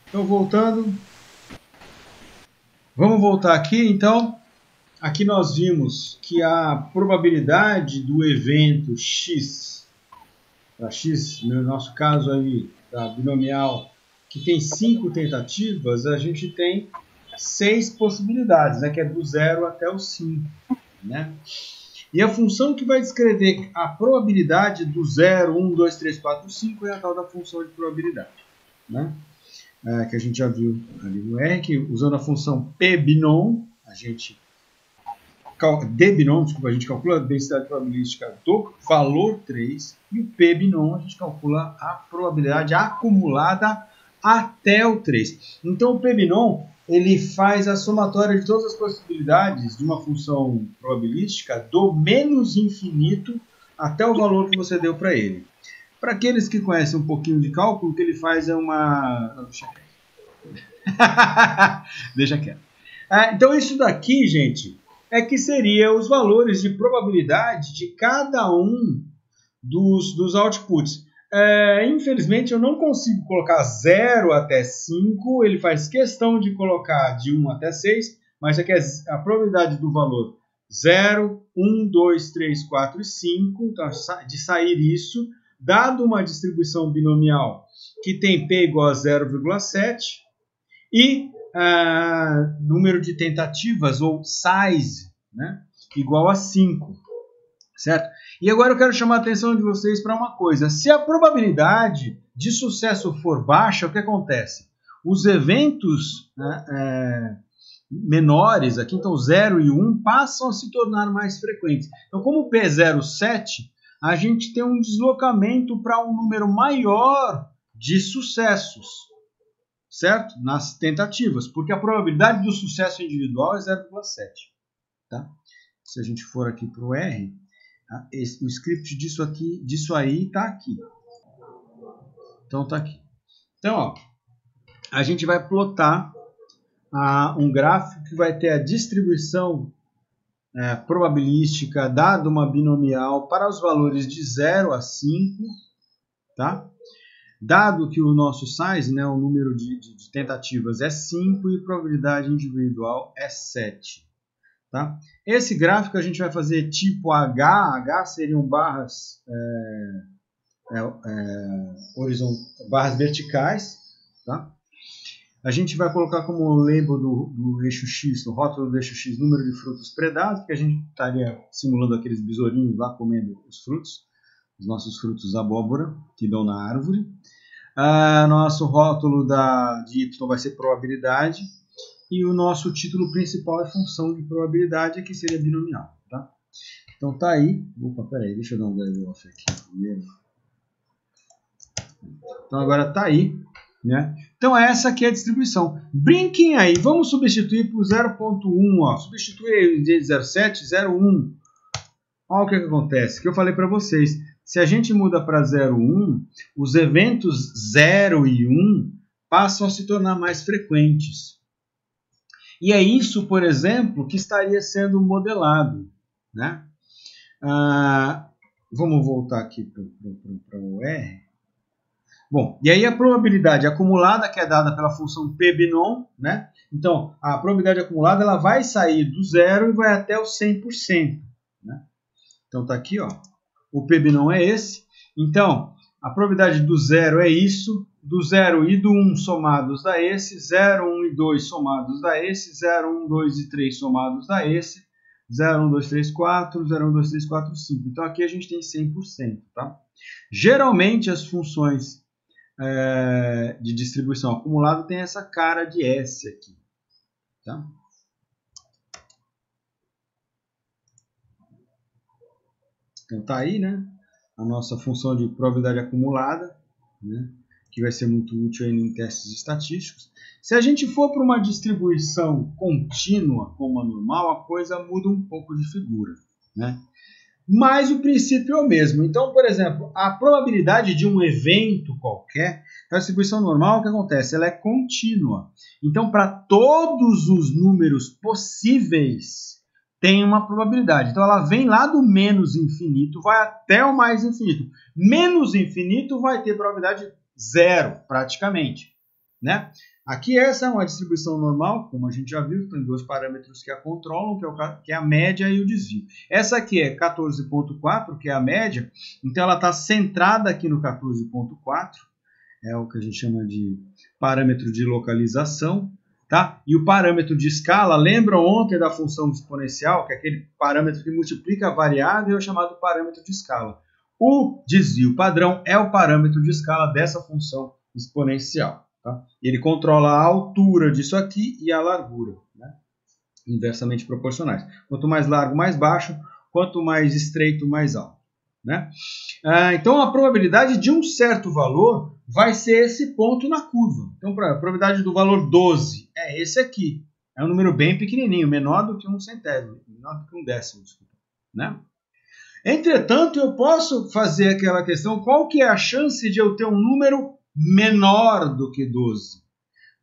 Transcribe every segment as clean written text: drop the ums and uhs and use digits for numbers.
Então, voltando, vamos voltar aqui. Então, aqui nós vimos que a probabilidade do evento x, para x, no nosso caso aí, da binomial, que tem 5 tentativas, a gente tem 6 possibilidades, né, que é do 0 até o 5. Né? E a função que vai descrever a probabilidade do 0, 1, 2, 3, 4, 5 é a tal da função de probabilidade. Né? Que a gente já viu ali no R, que usando a função pbinom, a gente dbinom, desculpa, a gente calcula a densidade probabilística do valor 3, e o pbinom a gente calcula a probabilidade acumulada até o 3. Então o pbinom ele faz a somatória de todas as possibilidades de uma função probabilística do menos infinito até o valor que você deu para ele. Para aqueles que conhecem um pouquinho de cálculo, o que ele faz é uma... Deixa quieto. Então isso daqui, gente, é que seria os valores de probabilidade de cada um dos outputs. Infelizmente eu não consigo colocar 0 até 5, ele faz questão de colocar de 1 até 6, mas aqui é a probabilidade do valor 0, 1, 2, 3, 4 e 5, então, de sair isso, dado uma distribuição binomial que tem P igual a 0,7 e número de tentativas, ou size, né, igual a 5, certo? E agora eu quero chamar a atenção de vocês para uma coisa. Se a probabilidade de sucesso for baixa, o que acontece? Os eventos menores, aqui então 0 e 1, passam a se tornar mais frequentes. Então, como o P é 0,7, a gente tem um deslocamento para um número maior de sucessos, certo? Nas tentativas, porque a probabilidade do sucesso individual é 0,7. Tá? Se a gente for aqui para o R, o script disso aí está aqui. Então está aqui. Então, ó, a gente vai plotar um gráfico que vai ter a distribuição probabilística dada uma binomial para os valores de 0 a 5, tá? Dado que o nosso size, né, o número de tentativas é 5 e a probabilidade individual é 7. Tá? Esse gráfico a gente vai fazer tipo H seriam barras, barras verticais. Tá? A gente vai colocar como label do eixo X, no rótulo do eixo X, número de frutos predados, porque a gente estaria simulando aqueles besourinhos lá comendo os frutos, os nossos frutos abóbora que dão na árvore. Nosso rótulo de Y vai ser probabilidade. E o nosso título principal é função de probabilidade, que seria binomial. Tá? Então tá aí. Opa, peraí, deixa eu dar um level off aqui primeiro. Então agora tá aí. Né? Então essa aqui é a distribuição. Brinquem aí, vamos substituir por 0.1. Substituir de 0.7, 0.1. Olha o que acontece, que eu falei para vocês. Se a gente muda para 0.1, os eventos 0 e 1 passam a se tornar mais frequentes. E é isso, por exemplo, que estaria sendo modelado. Né? Vamos voltar aqui para o R. Bom, e aí a probabilidade acumulada, que é dada pela função pbinom, né? Então, a probabilidade acumulada ela vai sair do 0 e vai até o 100%. Né? Então, está aqui, ó. O pbinom é esse. Então, a probabilidade do 0 é isso. Do 0 e do 1 somados dá esse, 0, 1 e 2 somados dá esse, 0, 1, 2 e 3 somados dá esse, 0, 1, 2, 3, 4, 0, 1, 2, 3, 4, 5. Então aqui a gente tem 100%. Tá? Geralmente as funções de distribuição acumulada têm essa cara de S aqui. Tá? Então tá aí, né? A nossa função de probabilidade acumulada, né? Que vai ser muito útil aí em testes estatísticos. Se a gente for para uma distribuição contínua, como a normal, a coisa muda um pouco de figura. Né? Mas o princípio é o mesmo. Então, por exemplo, a probabilidade de um evento qualquer, na distribuição normal, o que acontece? Ela é contínua. Então, para todos os números possíveis, tem uma probabilidade. Então, ela vem lá do menos infinito, vai até o mais infinito. Menos infinito vai ter probabilidade 0, praticamente. né? Aqui essa é uma distribuição normal, como a gente já viu, tem dois parâmetros que a controlam, que é a média e o desvio. Essa aqui é 14.4, que é a média, então ela está centrada aqui no 14.4, é o que a gente chama de parâmetro de localização, tá? E o parâmetro de escala, lembram ontem da função exponencial, que é aquele parâmetro que multiplica a variável, é chamado parâmetro de escala. O desvio padrão é o parâmetro de escala dessa função exponencial. Tá? Ele controla a altura disso aqui e a largura, né? Inversamente proporcionais. Quanto mais largo, mais baixo. Quanto mais estreito, mais alto, né? Então, a probabilidade de um certo valor vai ser esse ponto na curva. Então, a probabilidade do valor 12 é esse aqui. É um número bem pequenininho, menor do que um centésimo, menor do que um décimo, desculpa, né? Entretanto, eu posso fazer aquela questão, qual que é a chance de eu ter um número menor do que 12?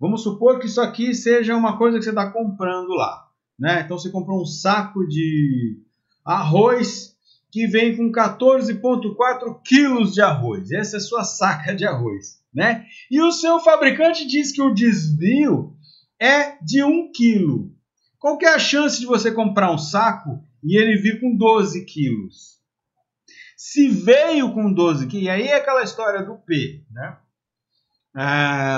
Vamos supor que isso aqui seja uma coisa que você está comprando lá, né? Então você comprou um saco de arroz que vem com 14,4 quilos de arroz. Essa é a sua saca de arroz, né? E o seu fabricante diz que o desvio é de 1 quilo. Qual que é a chance de você comprar um saco e ele vir com 12 quilos? Se veio com 12 quilos, e aí é aquela história do P, né?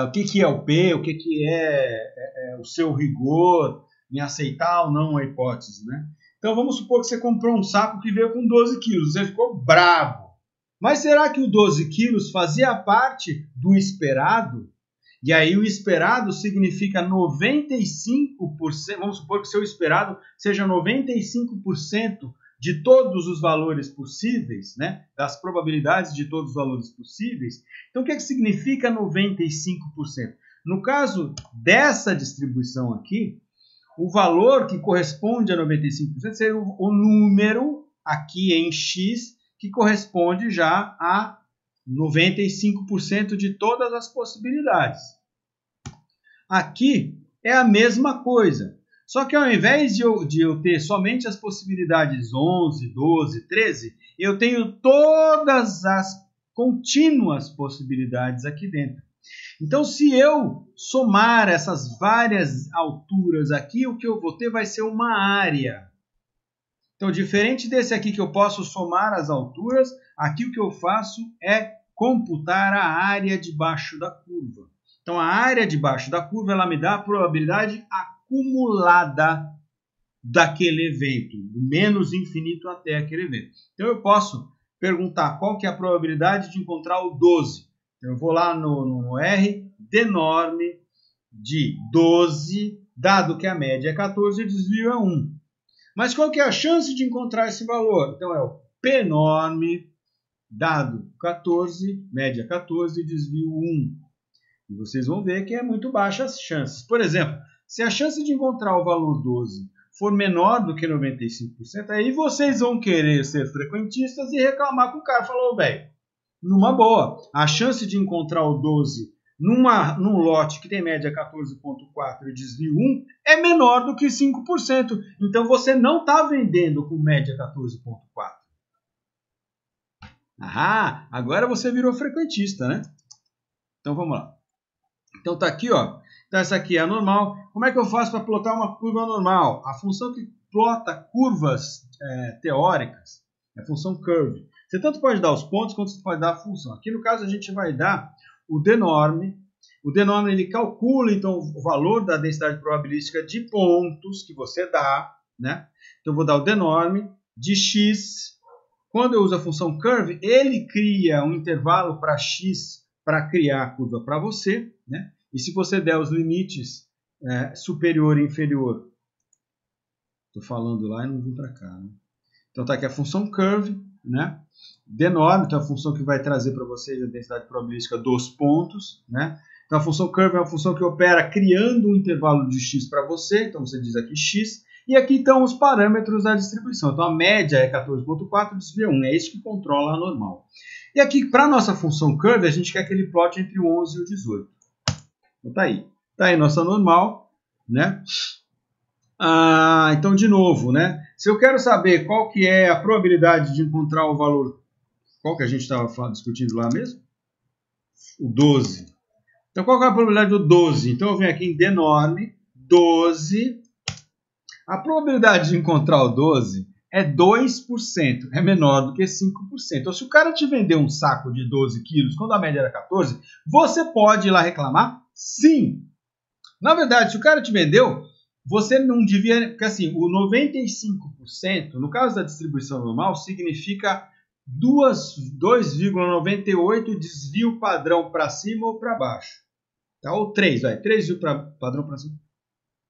O que é o P, o que é o seu rigor em aceitar ou não a hipótese, né? Então vamos supor que você comprou um saco que veio com 12 quilos, você ficou bravo. Mas será que o 12 quilos fazia parte do esperado? E aí o esperado significa 95%, vamos supor que o seu esperado seja 95% de todos os valores possíveis, né? Das probabilidades de todos os valores possíveis. Então, o que significa 95%? No caso dessa distribuição aqui, o valor que corresponde a 95% seria o número aqui em x, que corresponde já a 95% de todas as possibilidades. Aqui é a mesma coisa. Só que ao invés de eu ter somente as possibilidades 11, 12, 13, eu tenho todas as contínuas possibilidades aqui dentro. Então, se eu somar essas várias alturas aqui, o que eu vou ter vai ser uma área. Então, diferente desse aqui que eu posso somar as alturas, aqui o que eu faço é computar a área debaixo da curva. Então, a área debaixo da curva ela me dá a probabilidade acumulada daquele evento, do menos infinito até aquele evento. Então, eu posso perguntar qual que é a probabilidade de encontrar o 12. Então, eu vou lá no R, denorm de 12, dado que a média é 14 e o desvio é 1. Mas qual que é a chance de encontrar esse valor? Então, é o pnorm, dado 14, média 14 e desvio 1. E vocês vão ver que é muito baixa as chances. Por exemplo, se a chance de encontrar o valor 12 for menor do que 95%, aí vocês vão querer ser frequentistas e reclamar com o cara. Falou, velho, numa boa, a chance de encontrar o 12 num lote que tem média 14,4 e desvio 1 é menor do que 5%. Então você não está vendendo com média 14,4. Agora você virou frequentista, né? Então vamos lá. Então tá aqui, ó. Então essa aqui é a normal. Como é que eu faço para plotar uma curva normal? A função que plota curvas teóricas é a função curve. Você tanto pode dar os pontos quanto você pode dar a função. Aqui no caso a gente vai dar o denorm. O denorm ele calcula então o valor da densidade probabilística de pontos que você dá, né? Então eu vou dar o denorm de x. Quando eu uso a função curve, ele cria um intervalo para x para criar a curva para você, né? E se você der os limites superior e inferior, estou falando lá e não vim para cá, né? Então está aqui a função curve, né? Denorm, então é a função que vai trazer para vocês a densidade probabilística dos pontos, né? Então a função curve é uma função que opera criando um intervalo de x para você, então você diz aqui x, e aqui estão os parâmetros da distribuição. Então a média é 14,4, desvio 1, é isso que controla a normal. E aqui, para a nossa função curve, a gente quer que ele plote entre o 11 e o 18. Então tá aí. Tá aí nossa normal, né? Então, de novo, né? Se eu quero saber qual que é a probabilidade de encontrar o valor, qual que a gente estava discutindo lá mesmo? O 12. Então, qual que é a probabilidade do 12? Então, eu venho aqui em denorme, 12. A probabilidade de encontrar o 12 é 2%, é menor do que 5%. Então, se o cara te vender um saco de 12 quilos, quando a média era 14, você pode ir lá reclamar? Sim. Na verdade, se o cara te vendeu, você não devia... Porque assim, o 95%, no caso da distribuição normal, significa 2,98 desvio padrão para cima ou para baixo. Tá? Ou 3, vai. 3 desvio padrão para cima.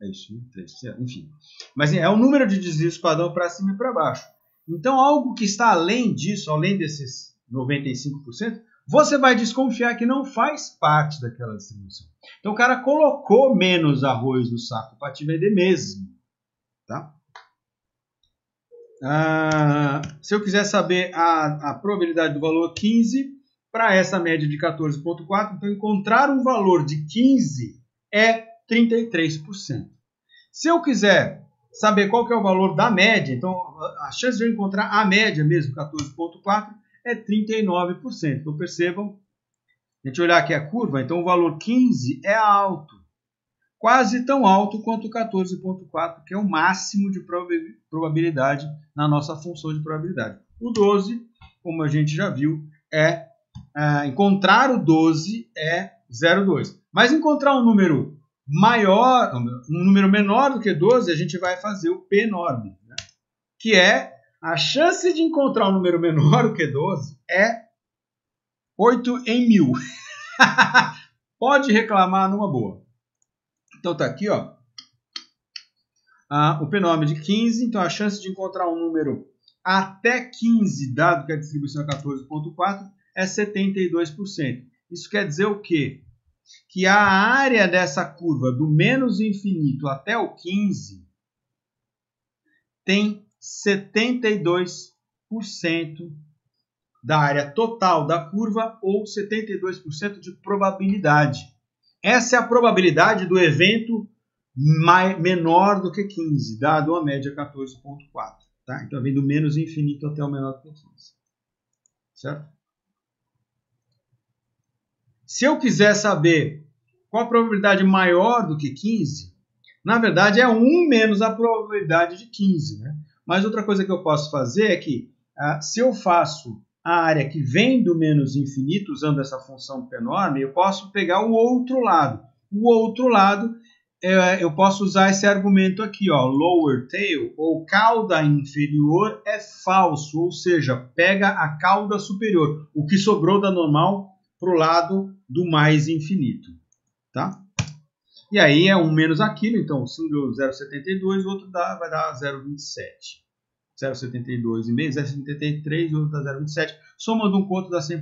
É isso, 3, enfim. Mas é o número de desvios padrão para cima e para baixo. Então, algo que está além disso, além desses 95%, você vai desconfiar que não faz parte daquela distribuição. Então, o cara colocou menos arroz no saco para te vender mesmo. Tá? Se eu quiser saber a probabilidade do valor 15, para essa média de 14,4, então encontrar um valor de 15 é 33%. Se eu quiser saber qual que é o valor da média, então a chance de eu encontrar a média mesmo, 14,4, é 39%. Então percebam, a gente olhar aqui a curva, então o valor 15 é alto, quase tão alto quanto o 14,4, que é o máximo de probabilidade na nossa função de probabilidade. O 12, como a gente já viu, encontrar o 12 é 0,2. Mas encontrar um número maior, um número menor do que 12, a gente vai fazer o p-norme, né? Que é a chance de encontrar um número menor do que 12 é 8 em 1000. Pode reclamar numa boa. Então tá aqui, ó, o p-norme de 15, então a chance de encontrar um número até 15, dado que a distribuição é 14,4, é 72%. Isso quer dizer o quê? Que a área dessa curva do menos infinito até o 15 tem 72% da área total da curva ou 72% de probabilidade. Essa é a probabilidade do evento menor do que 15, dado a média 14,4. Tá? Então, vem do menos infinito até o menor do que 15. Certo? Se eu quiser saber qual a probabilidade maior do que 15, na verdade é 1 menos a probabilidade de 15. Né? Mas outra coisa que eu posso fazer é que, se eu faço a área que vem do menos infinito, usando essa função p-norme, eu posso pegar o outro lado. O outro lado, eu posso usar esse argumento aqui, ó, lower tail, ou cauda inferior é falso, ou seja, pega a cauda superior, o que sobrou da normal para o lado do mais infinito. Tá? E aí é 1 menos aquilo, então se um deu 0,72, o outro vai dar 0,27. 0,72 em vez de 0,73, o outro dá 0,27. Somando um com o outro dá 100%.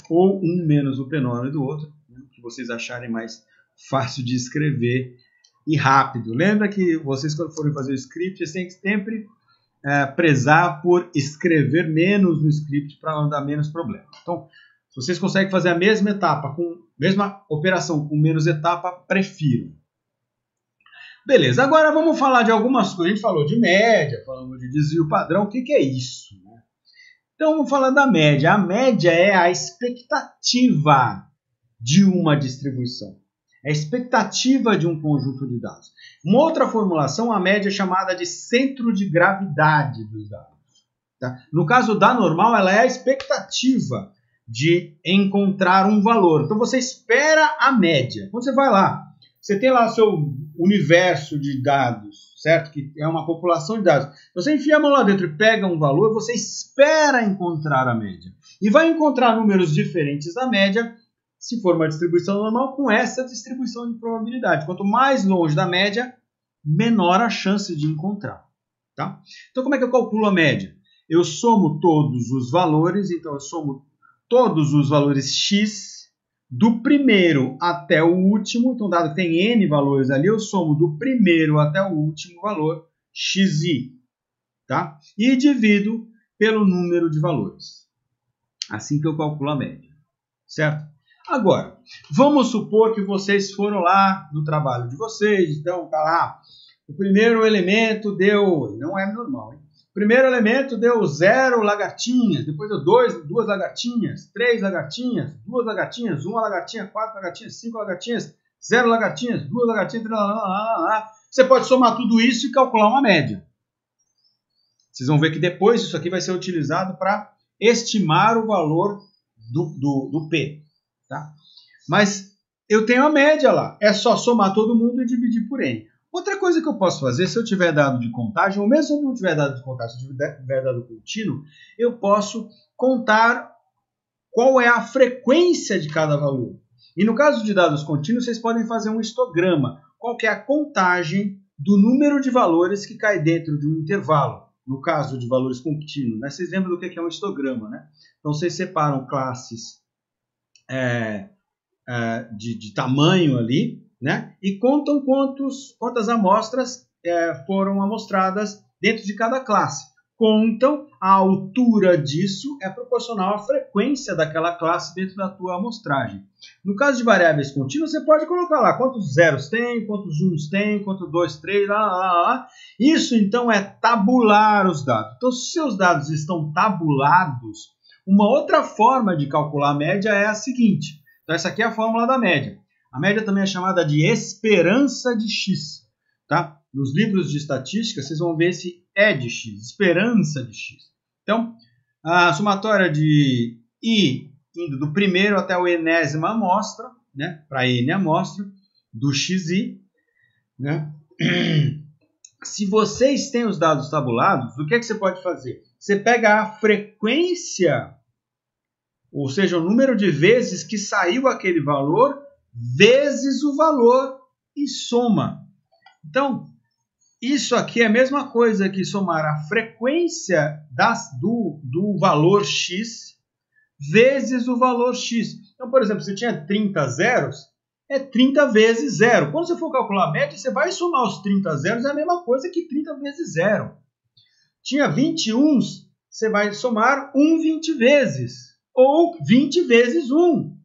Ou 1 menos o p-norme do outro, né, que vocês acharem mais fácil de escrever e rápido. Lembra que vocês, quando forem fazer o script, vocês têm que sempre prezar por escrever menos no script para não dar menos problema. Então, se vocês conseguem fazer a mesma etapa, mesma operação com menos etapa, prefiro. Beleza, agora vamos falar de algumas coisas. A gente falou de média, falamos de desvio padrão. O que é isso? Né? Então vamos falar da média. A média é a expectativa de uma distribuição. É a expectativa de um conjunto de dados. Uma outra formulação, a média é chamada de centro de gravidade dos dados. Tá? No caso da normal, ela é a expectativa de encontrar um valor. Então você espera a média. Quando você vai lá, você tem lá o seu universo de dados, certo? Que é uma população de dados. Você enfia a mão lá dentro e pega um valor, você espera encontrar a média. E vai encontrar números diferentes da média, se for uma distribuição normal, com essa distribuição de probabilidade. Quanto mais longe da média, menor a chance de encontrar. Tá? Então como é que eu calculo a média? Eu somo todos os valores, então eu somo todos os valores x do primeiro até o último. Então, dado que tem n valores ali, eu somo do primeiro até o último valor xi. Tá? E divido pelo número de valores. Assim que eu calculo a média. Certo? Agora, vamos supor que vocês foram lá no trabalho de vocês. Então, tá lá. O primeiro elemento deu... Não é normal, hein? Primeiro elemento deu 0 lagartinhas, depois deu 2 lagartinhas, 3 lagartinhas, 2 lagartinhas, 1 lagartinha, 4 lagartinhas, 5 lagartinhas, 0 lagartinhas, 2 lagartinhas, Você pode somar tudo isso e calcular uma média. Vocês vão ver que depois isso aqui vai ser utilizado para estimar o valor do P. Tá? Mas eu tenho a média lá. É só somar todo mundo e dividir por N. Outra coisa que eu posso fazer, se eu tiver dado de contagem, ou mesmo se eu não tiver dado de contagem, se eu tiver dado contínuo, eu posso contar qual é a frequência de cada valor. E no caso de dados contínuos, vocês podem fazer um histograma. Qual que é a contagem do número de valores que cai dentro de um intervalo. No caso de valores contínuos, né? Vocês lembram do que é um histograma, né? Então, vocês separam classes de tamanho ali, né? E contam quantas amostras foram amostradas dentro de cada classe. Contam a altura disso é proporcional à frequência daquela classe dentro da tua amostragem. No caso de variáveis contínuas, você pode colocar lá quantos zeros tem, quantos uns tem, quantos 2, 3, Isso, então, é tabular os dados. Então, se seus dados estão tabulados, uma outra forma de calcular a média é a seguinte. Então, essa aqui é a fórmula da média. A média também é chamada de esperança de x. Tá? Nos livros de estatística, vocês vão ver esse E de x, esperança de x. Então, a somatória de I indo do primeiro até o enésima amostra, né? Para N amostra, do xi. Né? Se vocês têm os dados tabulados, o que é que você pode fazer? Você pega a frequência, ou seja, o número de vezes que saiu aquele valor, vezes o valor e soma. Então, isso aqui é a mesma coisa que somar a frequência do valor x vezes o valor x. Então, por exemplo, se tinha 30 zeros, é 30 vezes zero. Quando você for calcular a média, você vai somar os 30 zeros, é a mesma coisa que 30 vezes zero. Tinha 21, você vai somar 20 vezes. Ou 20 vezes 1.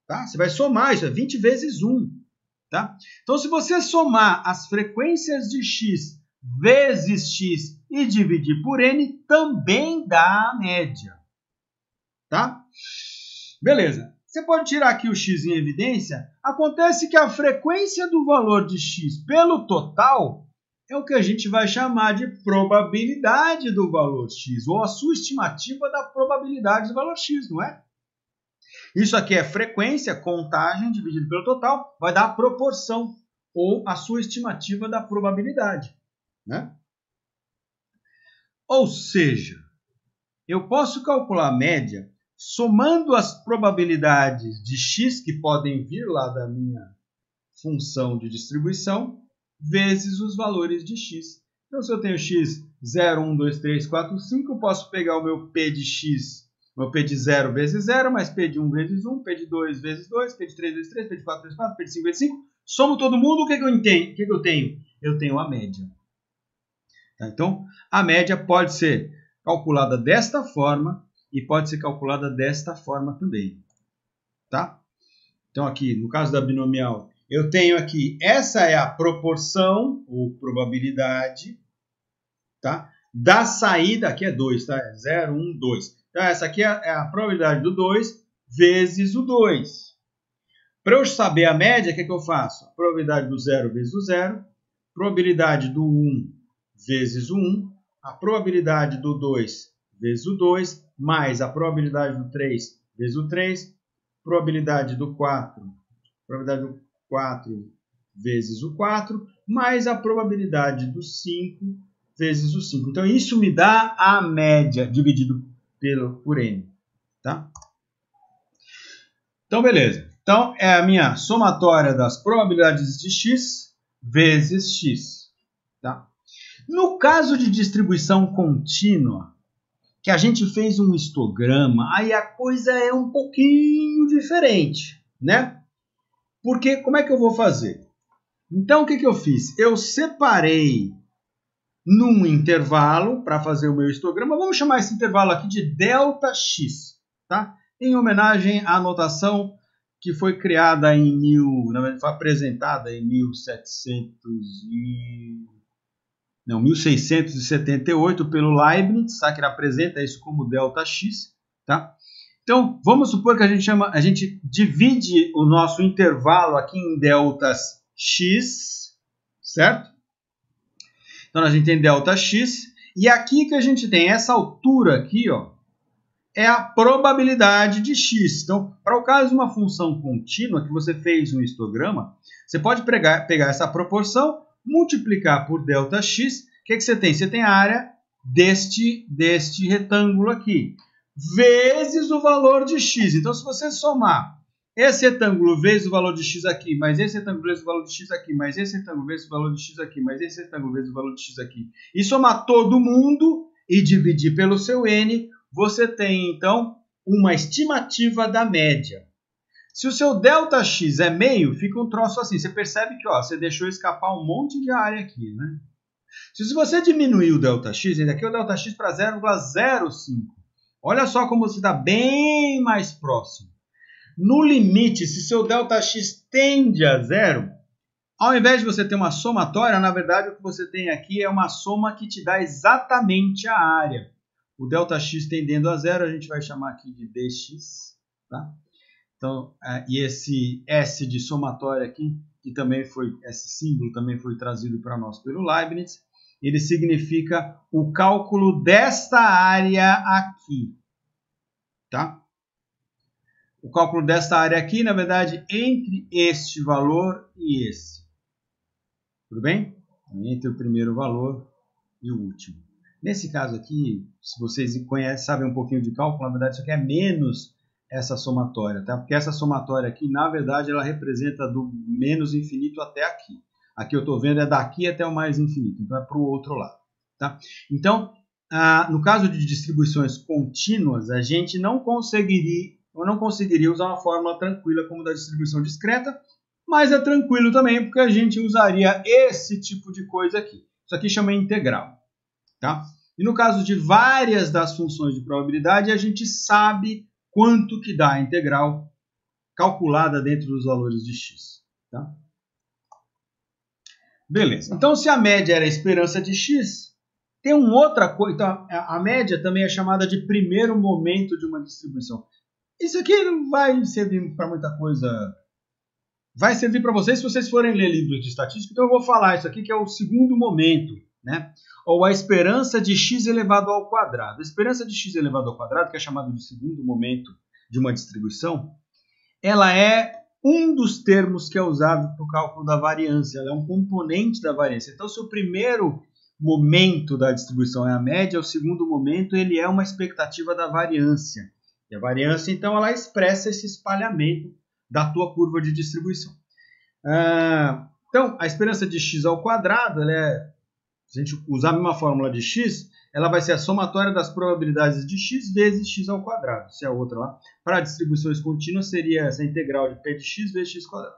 Tá? Você vai somar, isso é 20 vezes 1. Tá? Então, se você somar as frequências de x vezes x e dividir por n, também dá a média. Tá? Beleza. Você pode tirar aqui o x em evidência. Acontece que a frequência do valor de x pelo total é o que a gente vai chamar de probabilidade do valor x, ou a sua estimativa da probabilidade do valor x, não é? Isso aqui é frequência, contagem, dividido pelo total, vai dar a proporção, ou a sua estimativa da probabilidade. Né? Ou seja, eu posso calcular a média somando as probabilidades de x que podem vir lá da minha função de distribuição, vezes os valores de x. Então, se eu tenho x 0, 1, 2, 3, 4, 5, eu posso pegar o meu p de x, meu p de 0 vezes 0, mais p de 1 vezes 1, p de 2 vezes 2, p de 3 vezes 3, p de 4 vezes 4, p de 5 vezes 5. Somo todo mundo, o que eu tenho? Eu tenho a média. Tá? Então, a média pode ser calculada desta forma e pode ser calculada desta forma também. Tá? Então, aqui, no caso da binomial, eu tenho aqui, essa é a proporção, ou probabilidade, tá? Da saída, aqui é 2, tá? É 0, 1, 2. Então, essa aqui é a probabilidade do 2 vezes o 2. Para eu saber a média, o que eu faço? A probabilidade do 0 vezes o 0, probabilidade do 1 vezes o 1, a probabilidade do 2 vezes o 2, mais a probabilidade do 3 vezes o 3, probabilidade do 4 vezes o 4, mais a probabilidade do 5 vezes o 5. Então, isso me dá a média dividido por n. Tá? Então, beleza. Então, é a minha somatória das probabilidades de x vezes x. Tá? No caso de distribuição contínua, que a gente fez um histograma, aí a coisa é um pouquinho diferente, né? Porque, como é que eu vou fazer? Então, o que eu fiz? Eu separei num intervalo para fazer o meu histograma. Vamos chamar esse intervalo aqui de ΔX, tá? Em homenagem à notação que foi criada foi apresentada em 1700 não, 1678 pelo Leibniz, tá? Que ele apresenta isso como ΔX, tá? Então, vamos supor que a gente divide o nosso intervalo aqui em deltas x, certo? Então, a gente tem ΔX, e aqui que a gente tem essa altura aqui, ó, é a probabilidade de x. Então, para o caso de uma função contínua, que você fez um histograma, você pode pegar essa proporção, multiplicar por ΔX, o que você tem? Você tem a área deste retângulo aqui, vezes o valor de x. Então, se você somar esse retângulo vezes o valor de x aqui, mais esse retângulo vezes o valor de x aqui, mais esse retângulo vezes o valor de x aqui, mais esse retângulo vezes o valor de x aqui, e somar todo mundo e dividir pelo seu n, você tem, então, uma estimativa da média. Se o seu ΔX é meio, fica um troço assim. Você percebe que você deixou escapar um monte de área aqui, né? Se você diminuir o ΔX, aqui é o ΔX para 0,05. Olha só como você está bem mais próximo. No limite, se seu ΔX tende a zero, ao invés de você ter uma somatória, na verdade o que você tem aqui é uma soma que te dá exatamente a área. O ΔX tendendo a zero, a gente vai chamar aqui de dx, tá? Então, e esse S de somatória aqui, que também foi, esse símbolo também foi trazido para nós pelo Leibniz, ele significa o cálculo desta área aqui, tá? O cálculo desta área aqui, na verdade, entre este valor e esse. Tudo bem? Entre o primeiro valor e o último. Nesse caso aqui, se vocês sabem um pouquinho de cálculo, na verdade isso aqui é menos essa somatória, tá? Porque essa somatória aqui, na verdade, ela representa do menos infinito até aqui. Aqui eu estou vendo é daqui até o mais infinito, então é para o outro lado, tá? Então, no caso de distribuições contínuas, a gente não conseguiria usar uma fórmula tranquila como da distribuição discreta, mas é tranquilo também porque a gente usaria esse tipo de coisa aqui. Isso aqui chama integral. Tá? E no caso de várias das funções de probabilidade, a gente sabe quanto que dá a integral calculada dentro dos valores de x. Tá? Beleza. Então, se a média era a esperança de x, tem uma outra coisa. Então, a média também é chamada de primeiro momento de uma distribuição. Isso aqui não vai servir para muita coisa. Vai servir para vocês se vocês forem ler livros de estatística. Então, eu vou falar isso aqui que é o segundo momento, né? Ou a esperança de x elevado ao quadrado. A esperança de x elevado ao quadrado, que é chamado de segundo momento de uma distribuição, ela é um dos termos que é usado para o cálculo da variância. Ela é um componente da variância. Então, se o primeiro momento da distribuição é a média, o segundo momento ele é uma expectativa da variância. E a variância, então, ela expressa esse espalhamento da tua curva de distribuição. Então, a esperança de x ao quadrado, se a gente usar a mesma fórmula de x, ela vai ser a somatória das probabilidades de x vezes x ao quadrado. Se é a outra lá. Para distribuições contínuas, seria essa integral de p de x vezes x quadrado.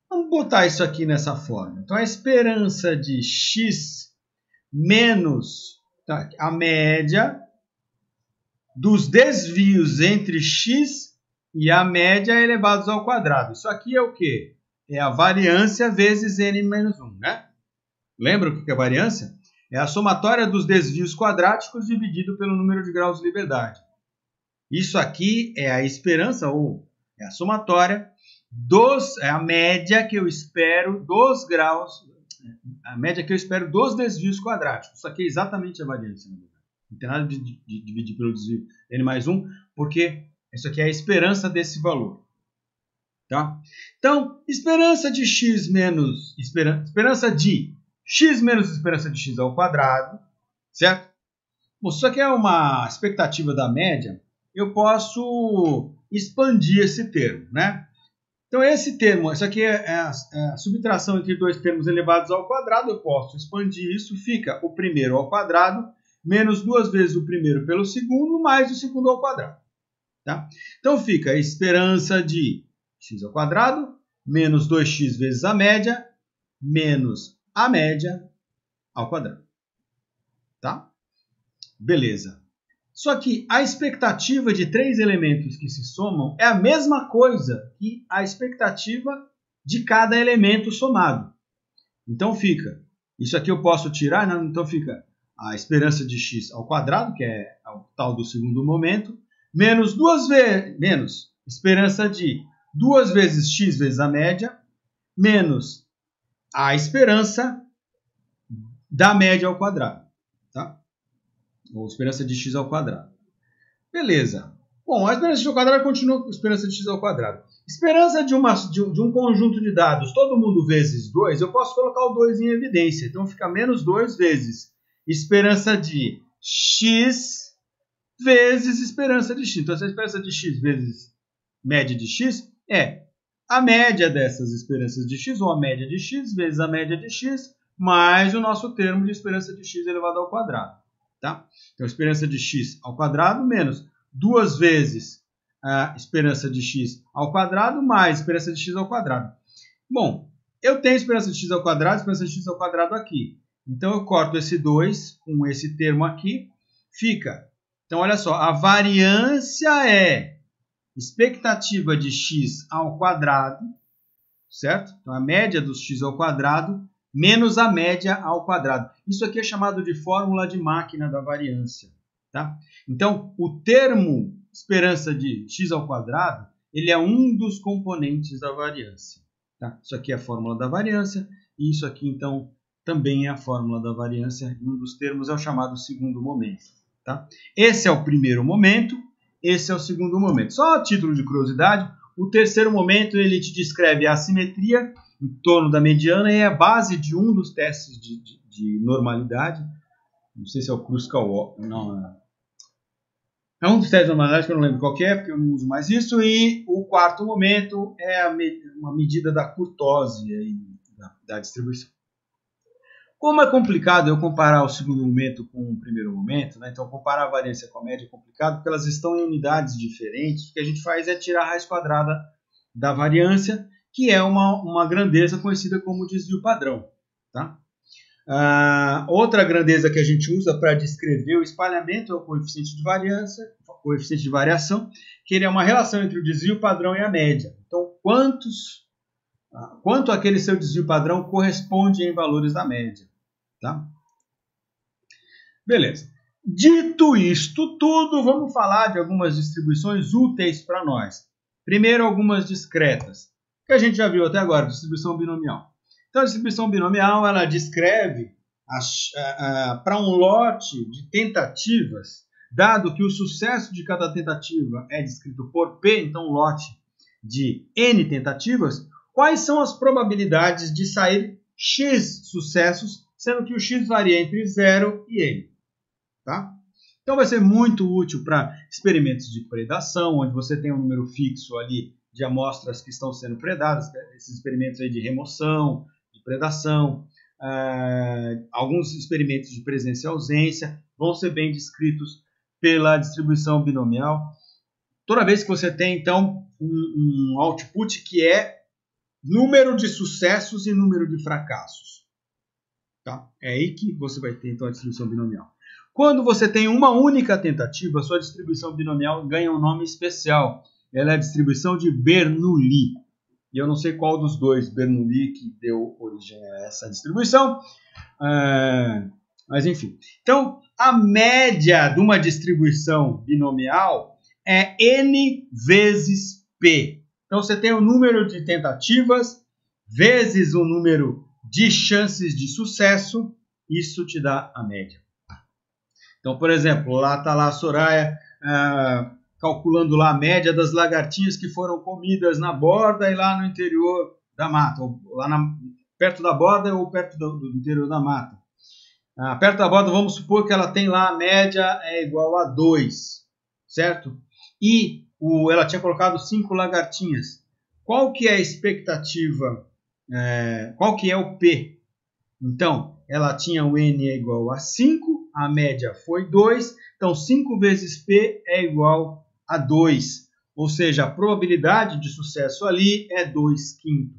Vamos botar isso aqui nessa forma. Então, a esperança de x menos a média dos desvios entre x e a média elevados ao quadrado. Isso aqui é o quê? É a variância vezes n menos 1, né? Lembra o que é a variância? É a somatória dos desvios quadráticos dividido pelo número de graus de liberdade. Isso aqui é a esperança, ou é a somatória, é a média que eu espero dos graus, a média que eu espero dos desvios quadráticos. Isso aqui é exatamente a variância. Não tem nada de dividir pelo desvio n mais 1, porque isso aqui é a esperança desse valor. Tá? Então, esperança de x menos esperança de x menos esperança de x ao quadrado, certo? Bom, se isso aqui é uma expectativa da média, eu posso expandir esse termo, né? Então, esse termo, isso aqui é a subtração entre dois termos elevados ao quadrado, eu posso expandir isso, fica o primeiro ao quadrado, menos duas vezes o primeiro pelo segundo, mais o segundo ao quadrado. Tá? Então, fica a esperança de x ao quadrado, menos 2x vezes a média, menos a média ao quadrado. Tá? Beleza. Só que a expectativa de três elementos que se somam é a mesma coisa que a expectativa de cada elemento somado. Então fica Isso aqui eu posso tirar, né? Então fica a esperança de x ao quadrado, que é o tal do segundo momento, menos esperança de 2 vezes x vezes a média, menos a esperança da média ao quadrado, tá? Ou esperança de x ao quadrado. Beleza. Bom, a esperança de x ao quadrado continua com a esperança de x ao quadrado. Esperança de um conjunto de dados, todo mundo vezes 2, eu posso colocar o 2 em evidência. Então fica menos 2 vezes esperança de x vezes esperança de x. Então, essa esperança de x vezes média de x é a média dessas esperanças de x, ou a média de x vezes a média de x, mais o nosso termo de esperança de x elevado ao quadrado. Tá? Então, esperança de x ao quadrado menos 2 vezes a esperança de x ao quadrado mais esperança de x ao quadrado. Bom, eu tenho esperança de x ao quadrado e esperança de x ao quadrado aqui. Então, eu corto esse 2 com esse termo aqui, fica. Então, olha só, a variância é expectativa de x ao quadrado, certo? Então, a média dos x ao quadrado menos a média ao quadrado. Isso aqui é chamado de fórmula de máquina da variância, tá? Então, o termo esperança de x ao quadrado, ele é um dos componentes da variância, tá? Isso aqui é a fórmula da variância e isso aqui, então, também é a fórmula da variância. Um dos termos é o chamado segundo momento, tá? Esse é o primeiro momento, esse é o segundo momento. Só a título de curiosidade, o terceiro momento ele te descreve a assimetria em torno da mediana e é a base de um dos testes de normalidade. Não sei se é o Kruskal, não. É um dos testes de normalidade que eu não lembro qual que é, porque eu não uso mais isso. E o quarto momento é uma medida da kurtose aí, da distribuição. Como é complicado eu comparar o segundo momento com o primeiro momento, né? Então comparar a variância com a média é complicado porque elas estão em unidades diferentes. O que a gente faz é tirar a raiz quadrada da variância, que é uma grandeza conhecida como desvio padrão, tá? Outra grandeza que a gente usa para descrever o espalhamento é o coeficiente de variação, que ele é uma relação entre o desvio padrão e a média. Então, quanto aquele seu desvio padrão corresponde em valores da média, tá? Beleza. Dito isto tudo, vamos falar de algumas distribuições úteis para nós. Primeiro, algumas discretas, que a gente já viu até agora, distribuição binomial. Então, a distribuição binomial, ela descreve para um lote de tentativas, dado que o sucesso de cada tentativa é descrito por P, então um lote de N tentativas, quais são as probabilidades de sair X sucessos, sendo que o X varia entre 0 e N. Tá? Então vai ser muito útil para experimentos de predação, onde você tem um número fixo ali de amostras que estão sendo predadas, esses experimentos aí de remoção, de predação, alguns experimentos de presença e ausência vão ser bem descritos pela distribuição binomial. Toda vez que você tem, então, um output que é número de sucessos e número de fracassos. Tá? É aí que você vai ter, então, a distribuição binomial. Quando você tem uma única tentativa, a sua distribuição binomial ganha um nome especial. Ela é a distribuição de Bernoulli. E eu não sei qual dos dois Bernoulli que deu origem a essa distribuição. Mas enfim. Então, a média de uma distribuição binomial é N vezes P. Então, você tem o número de tentativas vezes o número de chances de sucesso. Isso te dá a média. Então, por exemplo, lá está lá a Soraya calculando lá a média das lagartinhas que foram comidas na borda e lá no interior da mata, ou lá perto da borda ou perto do interior da mata. Perto da borda, vamos supor que ela tem lá a média é igual a 2, certo? E ela tinha colocado 5 lagartinhas. Qual que é a expectativa? Qual que é o P? Então, ela tinha o N é igual a 5, a média foi 2, então 5 vezes P é igual a 2. Ou seja, a probabilidade de sucesso ali é 2/5.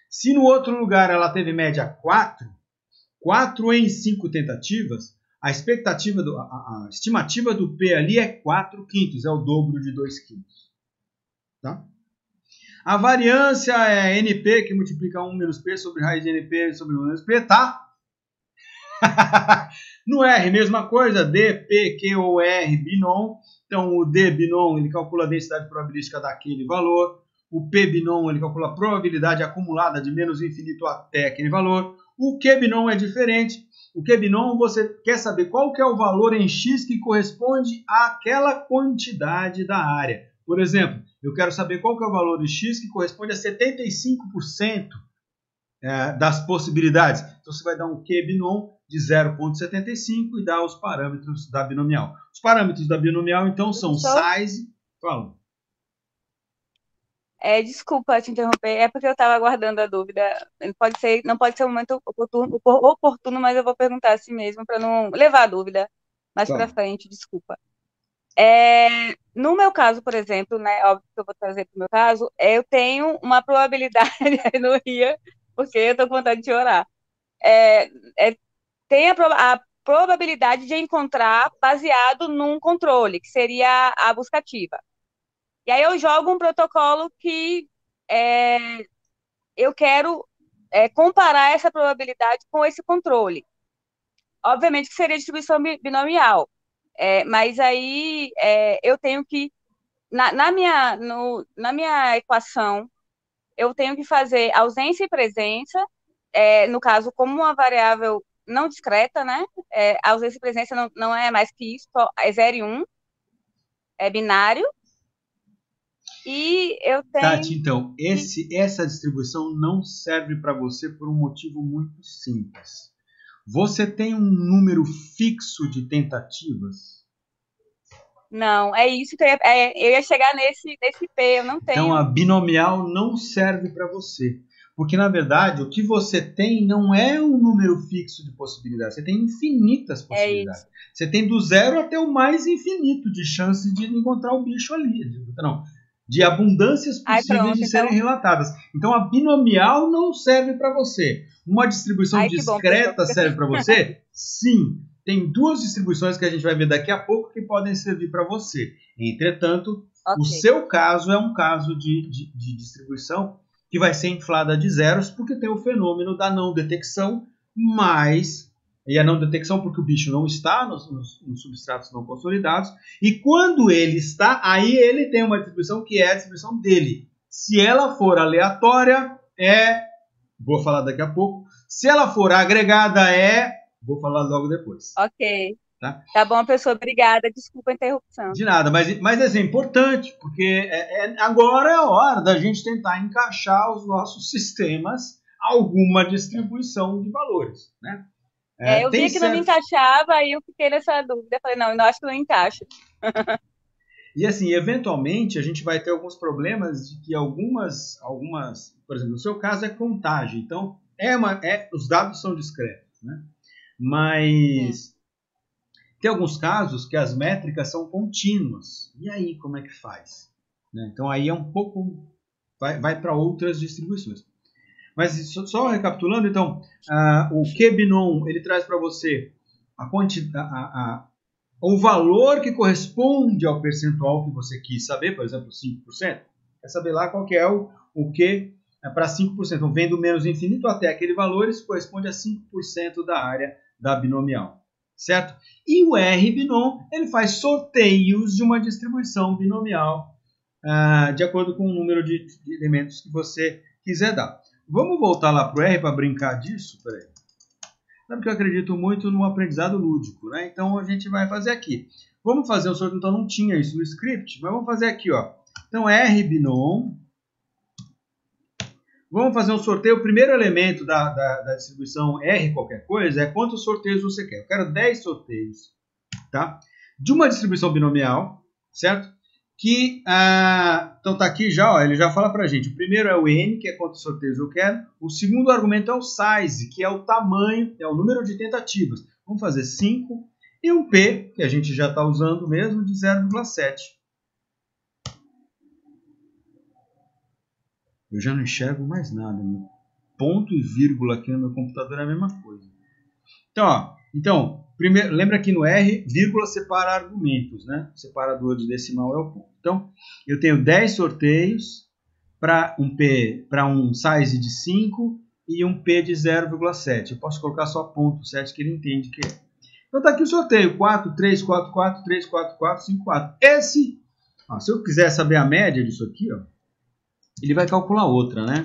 Se no outro lugar ela teve média 4 em 5 tentativas, a estimativa do P ali é 4/5, é o dobro de 2/5. Tá? A variância é NP, que multiplica 1 menos P sobre raiz de NP sobre 1 menos P, tá? No R, mesma coisa, D, P, Q ou R, binom. Então, o D, binom, ele calcula a densidade probabilística daquele valor. O P, binom, ele calcula a probabilidade acumulada de menos infinito até aquele valor. O Q, binom é diferente. O Q, binom, você quer saber qual que é o valor em X que corresponde àquela quantidade da área. Por exemplo, eu quero saber qual que é o valor em X que corresponde a 75% das possibilidades. Então, você vai dar um Q binom de 0,75 e dar os parâmetros da binomial. Os parâmetros da binomial, então, são size... Fala. Desculpa te interromper, é porque eu estava aguardando a dúvida. Não pode ser um momento oportuno, mas eu vou perguntar assim mesmo para não levar a dúvida mais para Fala. frente, desculpa. No meu caso, por exemplo, né, óbvio que eu vou trazer para o meu caso, eu tenho uma probabilidade, aí não ria, porque eu estou com vontade de chorar. É, tem a probabilidade de encontrar baseado num controle, que seria a buscativa. E aí eu jogo um protocolo que é, eu quero comparar essa probabilidade com esse controle. Obviamente que seria distribuição binomial, mas aí eu tenho que, na minha equação, eu tenho que fazer ausência e presença, no caso, como uma variável não discreta, né? A ausência e presença não é mais que isso, é 0 e 1, é binário, e eu Tati, tenho então, que... essa distribuição não serve para você por um motivo muito simples. Você tem um número fixo de tentativas? Não, é isso que eu ia chegar nesse P, eu não Então, a tenho. binomial não serve para você. Porque, na verdade, o que você tem não é um número fixo de possibilidades. Você tem infinitas É possibilidades. isso. Você tem do zero até o mais infinito de chances de encontrar o bicho ali. Não, de abundâncias Aí possíveis de pronto, serem então, relatadas. Então, a binomial não serve para você. Uma distribuição aí que bom, professor. discreta serve para você? Sim. Tem duas distribuições que a gente vai ver daqui a pouco que podem servir para você. Entretanto, o Ok. seu caso é um caso de distribuição que vai ser inflada de zeros porque tem o fenômeno da não detecção, e a não detecção porque o bicho não está nos substratos não consolidados, e quando ele está, aí ele tem uma distribuição que é a distribuição dele. Se ela for aleatória, vou falar daqui a pouco. Se ela for agregada, vou falar logo depois. Ok. Tá? Tá bom, professor, obrigada. Desculpa a interrupção. De nada, mas assim, é importante, porque agora é a hora da gente tentar encaixar os nossos sistemas a alguma distribuição de valores. Né? Eu Tem via que não me certo. encaixava, aí eu fiquei nessa dúvida. Falei, não, eu não acho que não encaixa. E assim, eventualmente a gente vai ter alguns problemas de que algumas, por exemplo, no seu caso é contagem, então os dados são discretos, né? Sim. Mas tem alguns casos que as métricas são contínuas. E aí, como é que faz? Né? Então aí é um pouco. Vai para outras distribuições. Mas só recapitulando, então, o Q-binom ele traz para você o valor que corresponde ao percentual que você quis saber, por exemplo, 5%. Quer saber lá qual que é o Q para 5%. Então, vem do menos infinito até aquele valor, isso corresponde a 5% da área da binomial. Certo? E o R-binom, ele faz sorteios de uma distribuição binomial de acordo com o número de elementos que você quiser dar. Vamos voltar lá para o R para brincar disso? Peraí. Sabe que eu acredito muito no aprendizado lúdico, né? Então a gente vai fazer aqui. Vamos fazer um sorteio, então não tinha isso no script, mas vamos fazer aqui, ó. Então R binom. Vamos fazer um sorteio. O primeiro elemento da distribuição R qualquer coisa é quantos sorteios você quer. Eu quero 10 sorteios, tá? De uma distribuição binomial, certo? Então tá aqui já, ó, ele já fala pra gente. O primeiro é o N, que é quantos sorteios eu quero. O segundo argumento é o size, que é o tamanho, é o número de tentativas. Vamos fazer 5. E um P, que a gente já está usando mesmo, de 0,7. Eu já não enxergo mais nada. Meu ponto e vírgula aqui no meu computador é a mesma coisa. Então, primeiro, lembra que no R, vírgula separa argumentos, né? O separador de decimal é o ponto. Então, eu tenho 10 sorteios para um size de 5 e um P de 0,7. Eu posso colocar só 0,7 que ele entende que é. Então tá aqui o sorteio, 4, 3, 4, 4, 3, 4, 4, 5, 4. Esse, ó, se eu quiser saber a média disso aqui, ó, ele vai calcular outra, né?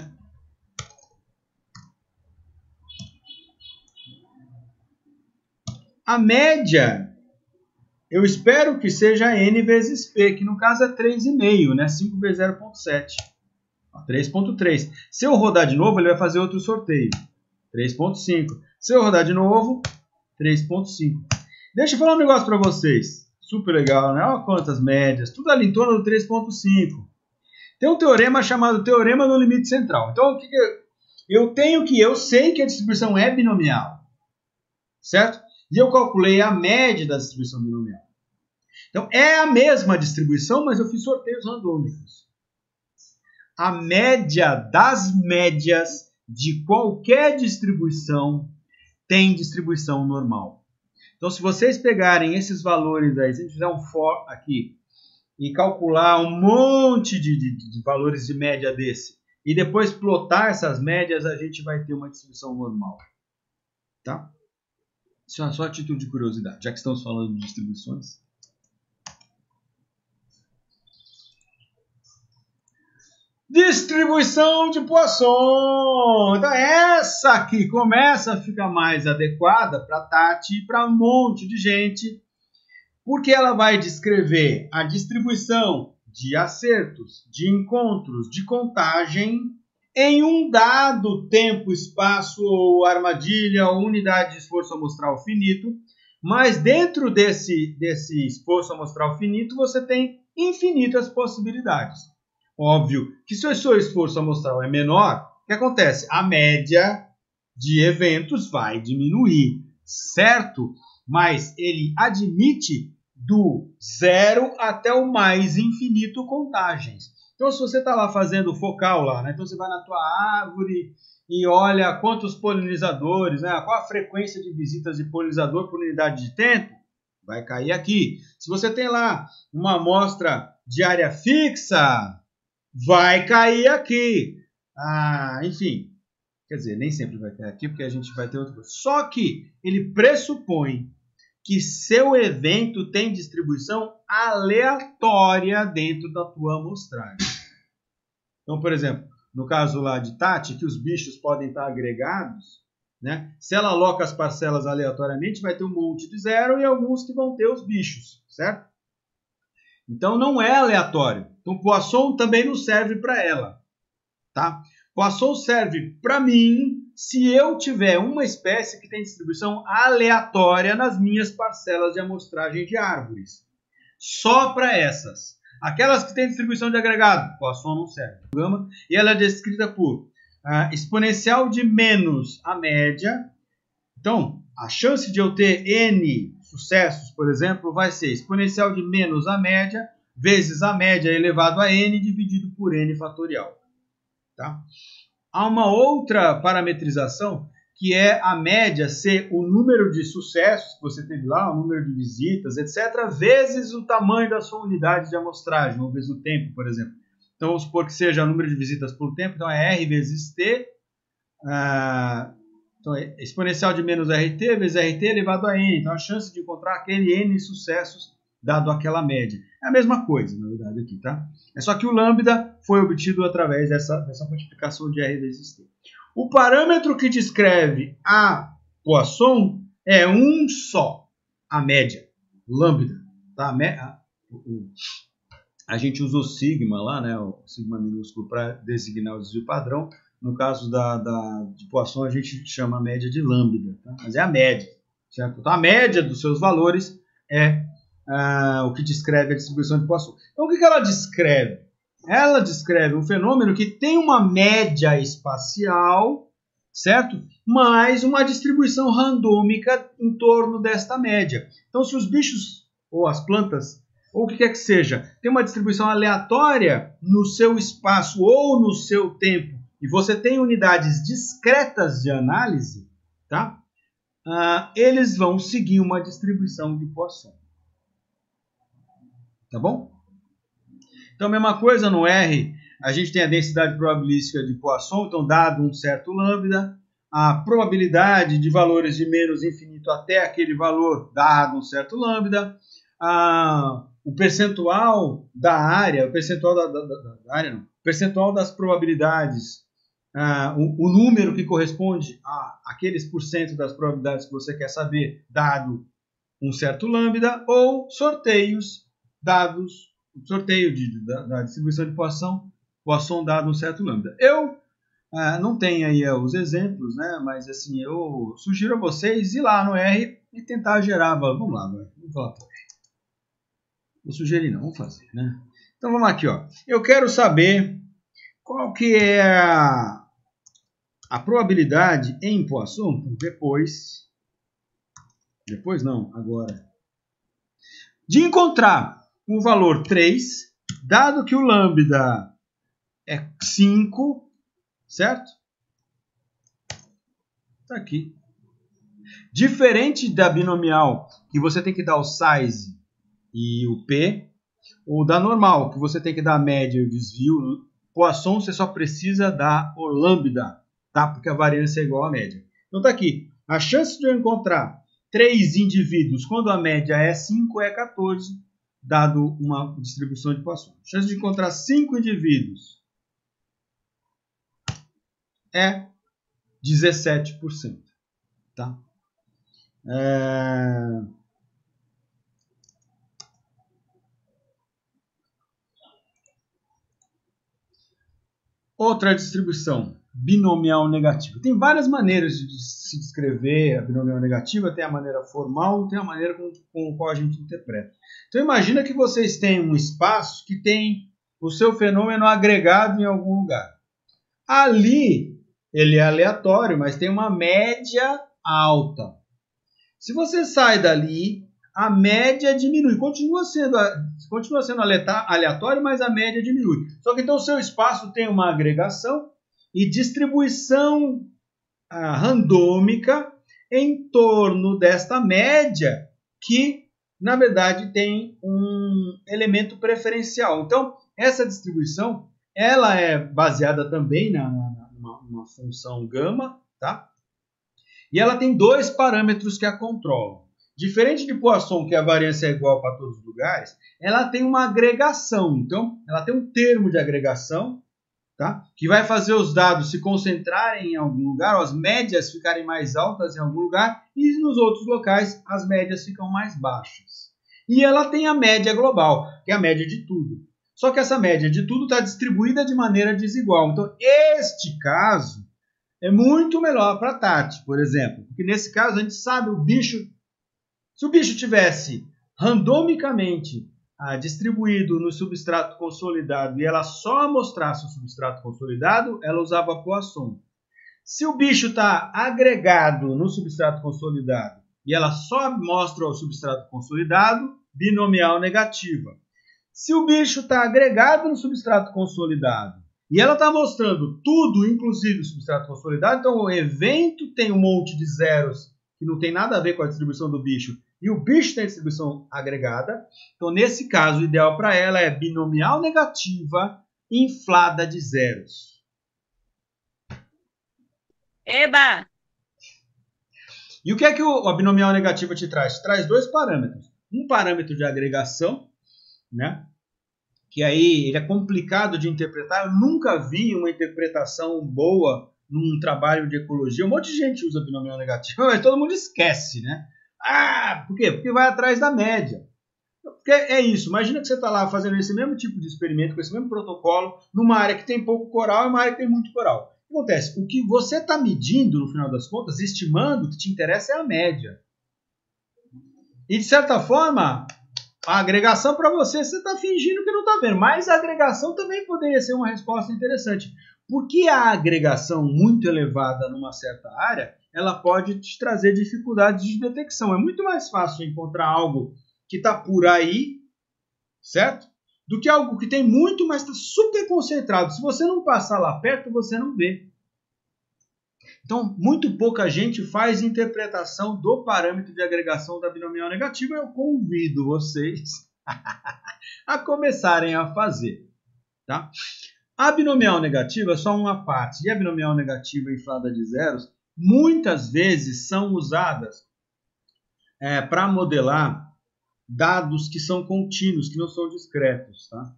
A média, eu espero que seja N vezes P, que no caso é 3,5, né? 5 vezes 0,7. 3,3. Se eu rodar de novo, ele vai fazer outro sorteio. 3,5. Se eu rodar de novo, 3,5. Deixa eu falar um negócio para vocês. Super legal, né? Olha quantas médias. Tudo ali em torno do 3,5. Tem um teorema chamado Teorema do Limite Central. Então, o que eu sei que a distribuição é binomial. Certo? E eu calculei a média da distribuição binomial. Então, é a mesma distribuição, mas eu fiz sorteios randômicos. A média das médias de qualquer distribuição tem distribuição normal. Então, se vocês pegarem esses valores aí, se a gente fizer um for aqui e calcular um monte de valores de média desse e depois plotar essas médias, a gente vai ter uma distribuição normal. Tá? Isso é só a título de curiosidade, já que estamos falando de distribuições. Distribuição de Poisson. Então essa aqui começa a ficar mais adequada para Tati e para um monte de gente, porque ela vai descrever a distribuição de acertos, de encontros, de contagem em um dado tempo, espaço, ou armadilha, ou unidade de esforço amostral finito. Mas dentro desse esforço amostral finito, você tem infinitas possibilidades. Óbvio que se o seu esforço amostral é menor, o que acontece? A média de eventos vai diminuir, certo? Mas ele admite do zero até o mais infinito contagens. Então, se você está lá fazendo focal lá, né? Então você vai na tua árvore e olha quantos polinizadores, né? Qual a frequência de visitas de polinizador por unidade de tempo, vai cair aqui. Se você tem lá uma amostra de área fixa, vai cair aqui. Enfim, quer dizer, nem sempre vai cair aqui, porque a gente vai ter outra coisa. Só que ele pressupõe que seu evento tem distribuição aleatória dentro da tua amostragem. Então, por exemplo, no caso lá de Tati, que os bichos podem estar agregados, né? Se ela aloca as parcelas aleatoriamente, vai ter um monte de zero e alguns que vão ter os bichos, certo? Então, não é aleatório. Então, Poisson também não serve para ela, tá? Poisson serve para mim se eu tiver uma espécie que tem distribuição aleatória nas minhas parcelas de amostragem de árvores. Só para essas. Aquelas que têm distribuição de agregado, Poisson não serve. E ela é descrita por exponencial de menos a média. Então, a chance de eu ter N sucessos, por exemplo, vai ser exponencial de menos a média vezes a média elevado a N dividido por N fatorial. Tá? Há uma outra parametrização que é a média ser o número de sucessos que você teve lá, o número de visitas, etc., vezes o tamanho da sua unidade de amostragem, ou vezes o tempo, por exemplo. Então, vamos supor que seja o número de visitas por tempo, então é R vezes T, então é exponencial de menos RT vezes RT elevado a N. Então, a chance de encontrar aquele N sucessos dado aquela média. É a mesma coisa, na verdade, aqui, tá? É só que o lambda foi obtido através dessa multiplicação de R vezes T. O parâmetro que descreve a Poisson é um só, a média, lambda. Tá? A gente usa o sigma lá, né? O sigma minúsculo para designar o desvio padrão. No caso de Poisson, a gente chama a média de lambda, tá? Mas é a média, certo? Então, a média dos seus valores é o que descreve a distribuição de Poisson. Então, o que ela descreve? Ela descreve um fenômeno que tem uma média espacial, certo? Mais uma distribuição randômica em torno desta média. Então, se os bichos ou as plantas, ou o que quer que seja, tem uma distribuição aleatória no seu espaço ou no seu tempo, e você tem unidades discretas de análise, tá? Eles vão seguir uma distribuição de Poisson. Tá bom? Então, mesma coisa no R. a gente tem a densidade probabilística de Poisson, então dado um certo lambda, a probabilidade de valores de menos infinito até aquele valor dado um certo lambda, o percentual da área, o percentual da área não, o percentual das probabilidades, o número que corresponde àqueles % das probabilidades que você quer saber, dado um certo lambda, ou sorteios dados, sorteio da distribuição de Poisson dado um certo lambda. Eu não tenho aí os exemplos, né? Mas assim, eu sugiro a vocês ir lá no R e tentar gerar. Vamos lá, vamos falar por R. Vou sugerir não, vamos fazer, né? Então vamos aqui, ó. Eu quero saber qual que é a probabilidade em Poisson depois não, agora, de encontrar o valor 3, dado que o lambda é 5, certo? Está aqui. Diferente da binomial, que você tem que dar o size e o P, ou da normal, que você tem que dar a média e o desvio, Poisson você só precisa dar o lambda, tá? Porque a variância é igual à média. Então está aqui. A chance de eu encontrar 3 indivíduos quando a média é 5 é 14, dado uma distribuição de Poisson. A chance de encontrar 5 indivíduos é 17%. Tá? Outra distribuição, binomial negativa. Tem várias maneiras de se descrever a binomial negativa. Tem a maneira formal, tem a maneira com a qual a gente interpreta. Então imagina que vocês têm um espaço que tem o seu fenômeno agregado em algum lugar. Ali ele é aleatório, mas tem uma média alta. Se você sai dali, a média diminui. Continua sendo aleatório, mas a média diminui. Só que então o seu espaço tem uma agregação e distribuição randômica em torno desta média que, na verdade, tem um elemento preferencial. Então, essa distribuição ela é baseada também numa função gama, tá? E ela tem 2 parâmetros que a controlam. Diferente de Poisson, que a variância é igual para todos os lugares, ela tem uma agregação. Então, ela tem um termo de agregação, tá? Que vai fazer os dados se concentrarem em algum lugar, ou as médias ficarem mais altas em algum lugar, e nos outros locais as médias ficam mais baixas. E ela tem a média global, que é a média de tudo. Só que essa média de tudo está distribuída de maneira desigual. Então, este caso é muito melhor para Tati, por exemplo. Porque nesse caso a gente sabe se o bicho tivesse randomicamente distribuído no substrato consolidado e ela só mostrasse o substrato consolidado, ela usava Poisson. Se o bicho está agregado no substrato consolidado e ela só mostra o substrato consolidado, binomial negativa. Se o bicho está agregado no substrato consolidado e ela está mostrando tudo, inclusive o substrato consolidado, então o evento tem um monte de zeros que não tem nada a ver com a distribuição do bicho, e o bicho tem a distribuição agregada. Então, nesse caso, o ideal para ela é binomial negativa inflada de zeros. Eba! E o que é que a binomial negativa te traz? Te traz 2 parâmetros. Um parâmetro de agregação, né? Que aí ele é complicado de interpretar. Eu nunca vi uma interpretação boa num trabalho de ecologia. Um monte de gente usa binomial negativa, mas todo mundo esquece, né? Por quê? Porque vai atrás da média. Porque é isso. Imagina que você está lá fazendo esse mesmo tipo de experimento, com esse mesmo protocolo, numa área que tem pouco coral e uma área que tem muito coral. O que acontece? O que você está medindo, no final das contas, estimando, o que te interessa é a média. E, de certa forma, a agregação para você está fingindo que não está vendo. Mas a agregação também poderia ser uma resposta interessante. Porque a agregação muito elevada numa certa área, ela pode te trazer dificuldades de detecção. É muito mais fácil encontrar algo que está por aí, certo? Do que algo que tem muito, mas está super concentrado. Se você não passar lá perto, você não vê. Então, muito pouca gente faz interpretação do parâmetro de agregação da binomial negativa. Eu convido vocês a começarem a fazer. Tá? A binomial negativa é só uma parte. E a binomial negativa inflada de zeros, muitas vezes são usadas para modelar dados que são contínuos, que não são discretos. Tá?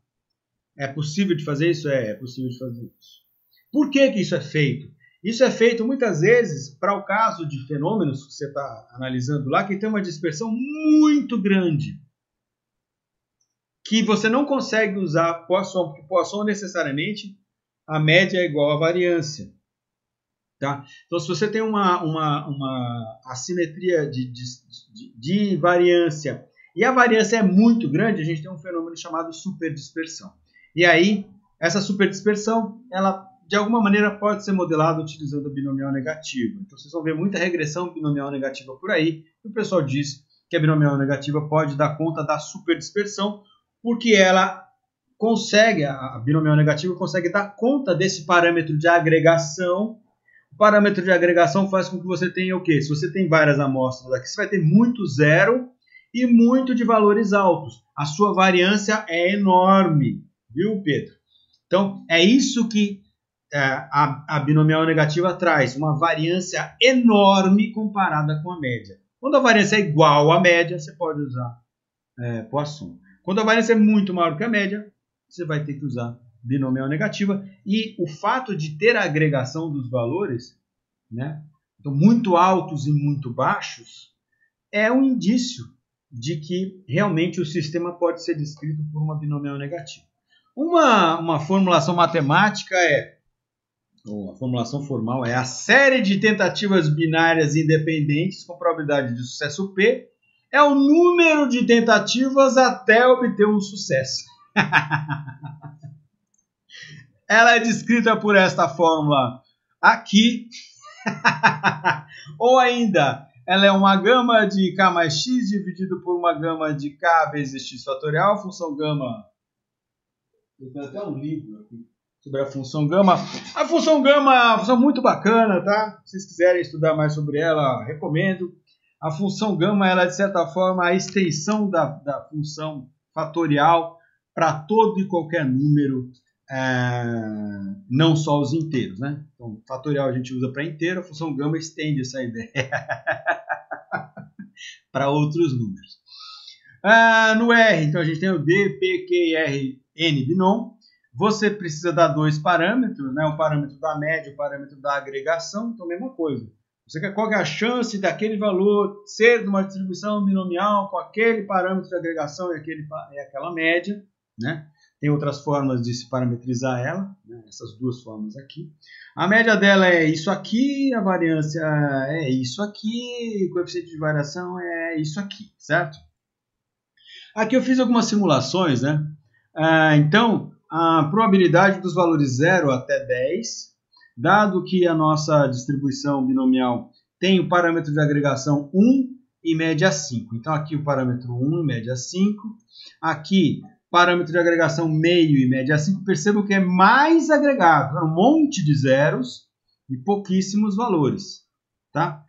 É possível de fazer isso? É possível de fazer isso. Por que isso é feito? Isso é feito muitas vezes para o caso de fenômenos que você está analisando lá, que tem uma dispersão muito grande, que você não consegue usar Poisson, porque Poisson necessariamente a média é igual à variância. Tá? Então, se você tem uma assimetria de variância e a variância é muito grande, a gente tem um fenômeno chamado superdispersão. E aí, essa superdispersão, ela de alguma maneira pode ser modelada utilizando a binomial negativa. Então, vocês vão ver muita regressão binomial negativa por aí. E o pessoal diz que a binomial negativa pode dar conta da superdispersão, porque ela consegue, a binomial negativa consegue dar conta desse parâmetro de agregação. O parâmetro de agregação faz com que você tenha o quê? Se você tem várias amostras aqui, você vai ter muito zero e muito de valores altos. A sua variância é enorme, viu, Pedro? Então, é isso que a binomial negativa traz, uma variância enorme comparada com a média. Quando a variância é igual à média, você pode usar Poisson. Quando a variância é muito maior que a média, você vai ter que usar binomial negativa. E o fato de ter a agregação dos valores, né, então muito altos e muito baixos, é um indício de que realmente o sistema pode ser descrito por uma binomial negativa. Uma formulação matemática ou a formulação formal é a série de tentativas binárias independentes com probabilidade de sucesso P é o número de tentativas até obter um sucesso. Ela é descrita por esta fórmula aqui. Ou ainda, ela é uma gama de k mais x dividido por uma gama de k vezes x fatorial. A função gama... Eu tenho até um livro aqui sobre a função gama. A função gama é uma função muito bacana, tá? Se vocês quiserem estudar mais sobre ela, recomendo. A função gama, ela é, de certa forma, a extensão da função fatorial para todo e qualquer número, não só os inteiros, né? Então, fatorial a gente usa para inteiro, a função gama estende essa ideia para outros números. No R, então, a gente tem o D, P, Q, R, N binom. Você precisa dar dois parâmetros, né? O parâmetro da média e o parâmetro da agregação, então, mesma coisa. Você quer qual é a chance daquele valor ser de uma distribuição binomial com aquele parâmetro de agregação e aquela média, né? Tem outras formas de se parametrizar ela, né? Essas duas formas aqui. A média dela é isso aqui, a variância é isso aqui, o coeficiente de variação é isso aqui, certo? Aqui eu fiz algumas simulações, né? Então, a probabilidade dos valores 0 até 10... Dado que a nossa distribuição binomial tem o parâmetro de agregação 1 e média 5. Então, aqui o parâmetro 1 e média 5. Aqui, parâmetro de agregação meio e média 5. Percebam que é mais agregado. Um monte de zeros e pouquíssimos valores. Tá?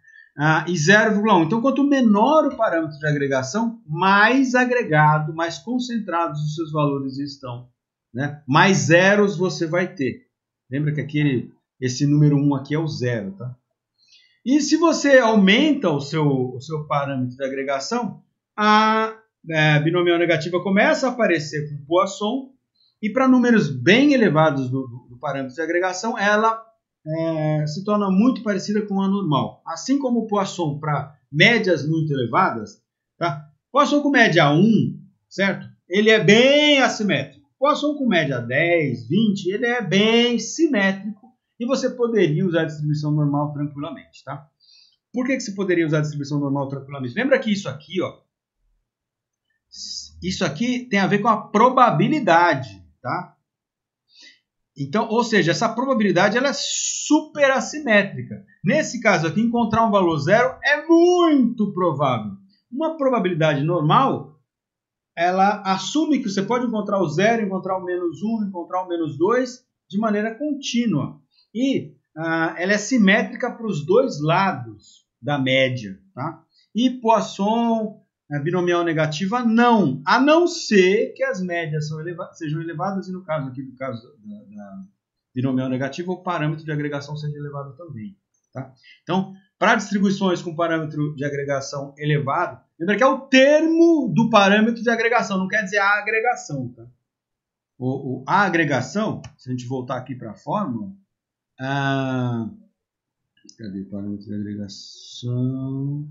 E 0,1. Então, quanto menor o parâmetro de agregação, mais agregado, mais concentrados os seus valores estão. Né? Mais zeros você vai ter. Lembra que esse número 1 aqui é o zero, tá? E se você aumenta o seu parâmetro de agregação, a binomial negativa começa a aparecer com Poisson, e para números bem elevados do parâmetro de agregação, ela se torna muito parecida com a normal. Assim como o Poisson para médias muito elevadas, tá? Poisson com média 1, certo? Ele é bem assimétrico. Poisson com média 10, 20, ele é bem simétrico. E você poderia usar a distribuição normal tranquilamente, tá? Por que você poderia usar a distribuição normal tranquilamente? Lembra que isso aqui, ó, isso aqui tem a ver com a probabilidade, tá? Então, ou seja, essa probabilidade ela é super assimétrica. Nesse caso aqui, encontrar um valor zero é muito provável. Uma probabilidade normal, ela assume que você pode encontrar o zero, encontrar o menos 1, encontrar o menos 2 de maneira contínua. E ela é simétrica para os dois lados da média. Tá? E Poisson binomial negativa, não. A não ser que as médias sejam elevadas, e no caso aqui, da binomial negativa, o parâmetro de agregação seja elevado também. Tá? Então, para distribuições com parâmetro de agregação elevado, lembra que é o termo do parâmetro de agregação, não quer dizer a agregação. Tá? A agregação, se a gente voltar aqui para a fórmula, cadê o parâmetro de agregação?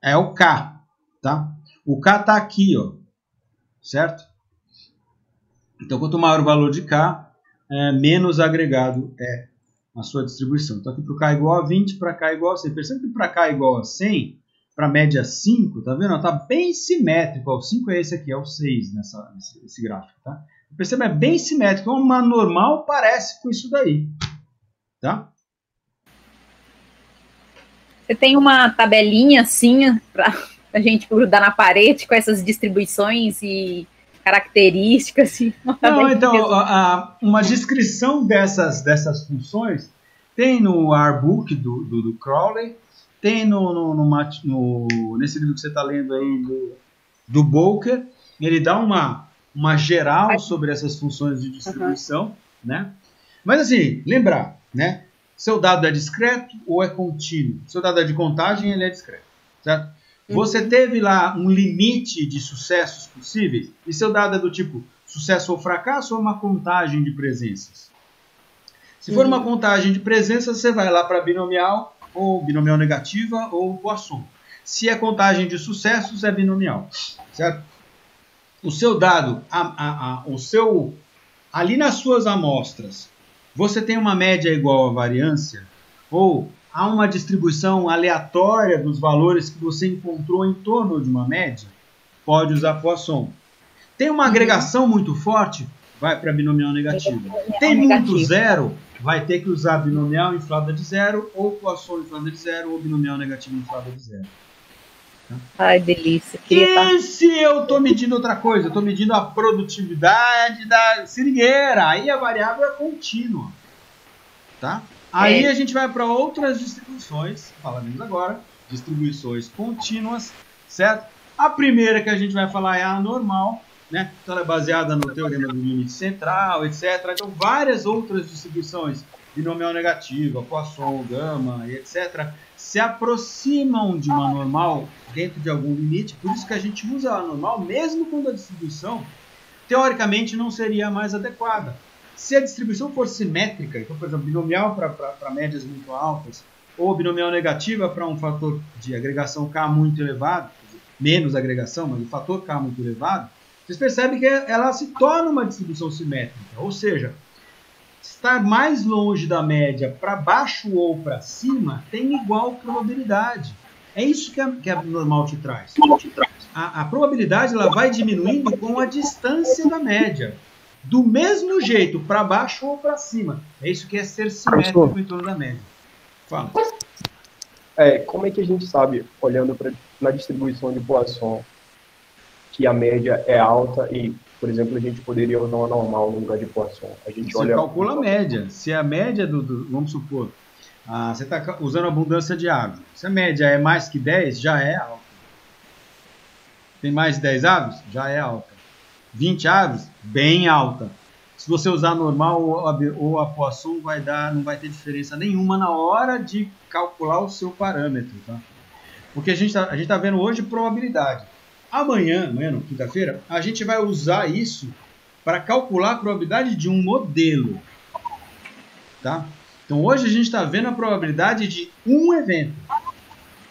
É o K, tá? O K está aqui, ó, certo? Então, quanto maior o valor de K, menos agregado é a sua distribuição. Então, aqui para o K igual a 20, para K igual a 100. Percebe que para K igual a 100, para média 5, tá vendo? Está bem simétrico. Ó, o 5 é esse aqui, é o 6 nesse gráfico, tá? Percebe? É bem simétrico. Uma normal parece com isso daí, tá? Você tem uma tabelinha assim para a gente grudar na parede com essas distribuições e características? Não, então, uma descrição dessas funções tem no Artbook do Crowley, tem nesse livro que você está lendo aí do Bolker. Ele dá uma geral sobre essas funções de distribuição, né? Mas assim, lembrar, né? Seu dado é discreto ou é contínuo? Seu dado é de contagem, ele é discreto, certo? Você teve lá um limite de sucessos possíveis e seu dado é do tipo sucesso ou fracasso ou uma contagem de presenças? Se for uma contagem de presenças, você vai lá para binomial ou binomial negativa ou Poisson. Se é contagem de sucessos, é binomial, certo? O seu dado, ali nas suas amostras, você tem uma média igual à variância? Ou há uma distribuição aleatória dos valores que você encontrou em torno de uma média? Pode usar Poisson. Tem uma agregação muito forte? Vai para binomial negativo. Tem muito zero? Vai ter que usar binomial inflada de zero, ou Poisson inflada de zero, ou binomial negativo inflada de zero. Ai, delícia. E se eu estou medindo outra coisa? Eu estou medindo a produtividade da seringueira. Aí a variável é contínua. Tá? Aí a gente vai para outras distribuições. Falaremos agora. Distribuições contínuas. Certo? A primeira que a gente vai falar é a normal. Né? Então ela é baseada no teorema do limite central, etc. Então várias outras distribuições, binomial negativa, Poisson, gama, etc., se aproximam de uma normal dentro de algum limite. Por isso que a gente usa a normal, mesmo quando a distribuição, teoricamente, não seria a mais adequada. Se a distribuição for simétrica, então, por exemplo, binomial para médias muito altas, ou binomial negativa para um fator de agregação K muito elevado, menos agregação, mas o fator K muito elevado, vocês percebem que ela se torna uma distribuição simétrica. Ou seja, estar mais longe da média para baixo ou para cima tem igual probabilidade. É isso que a normal te traz. A probabilidade ela vai diminuindo com a distância da média. Do mesmo jeito, para baixo ou para cima. É isso que é ser simétrico em torno da média. Fala. Como é que a gente sabe, olhando na distribuição de Poisson, que a média é alta e, por exemplo, a gente poderia usar uma normal no lugar de Poisson? Você calcula a média. Se a média vamos supor, você está usando abundância de aves. Se a média é mais que 10, já é alta. Tem mais de 10 aves? Já é alta. 20 aves? Bem alta. Se você usar normal ou a Poisson, não vai ter diferença nenhuma na hora de calcular o seu parâmetro. Tá? Porque a gente tá vendo hoje probabilidade. Amanhã, quinta-feira, a gente vai usar isso para calcular a probabilidade de um modelo. Tá? Então, hoje a gente está vendo a probabilidade de um evento.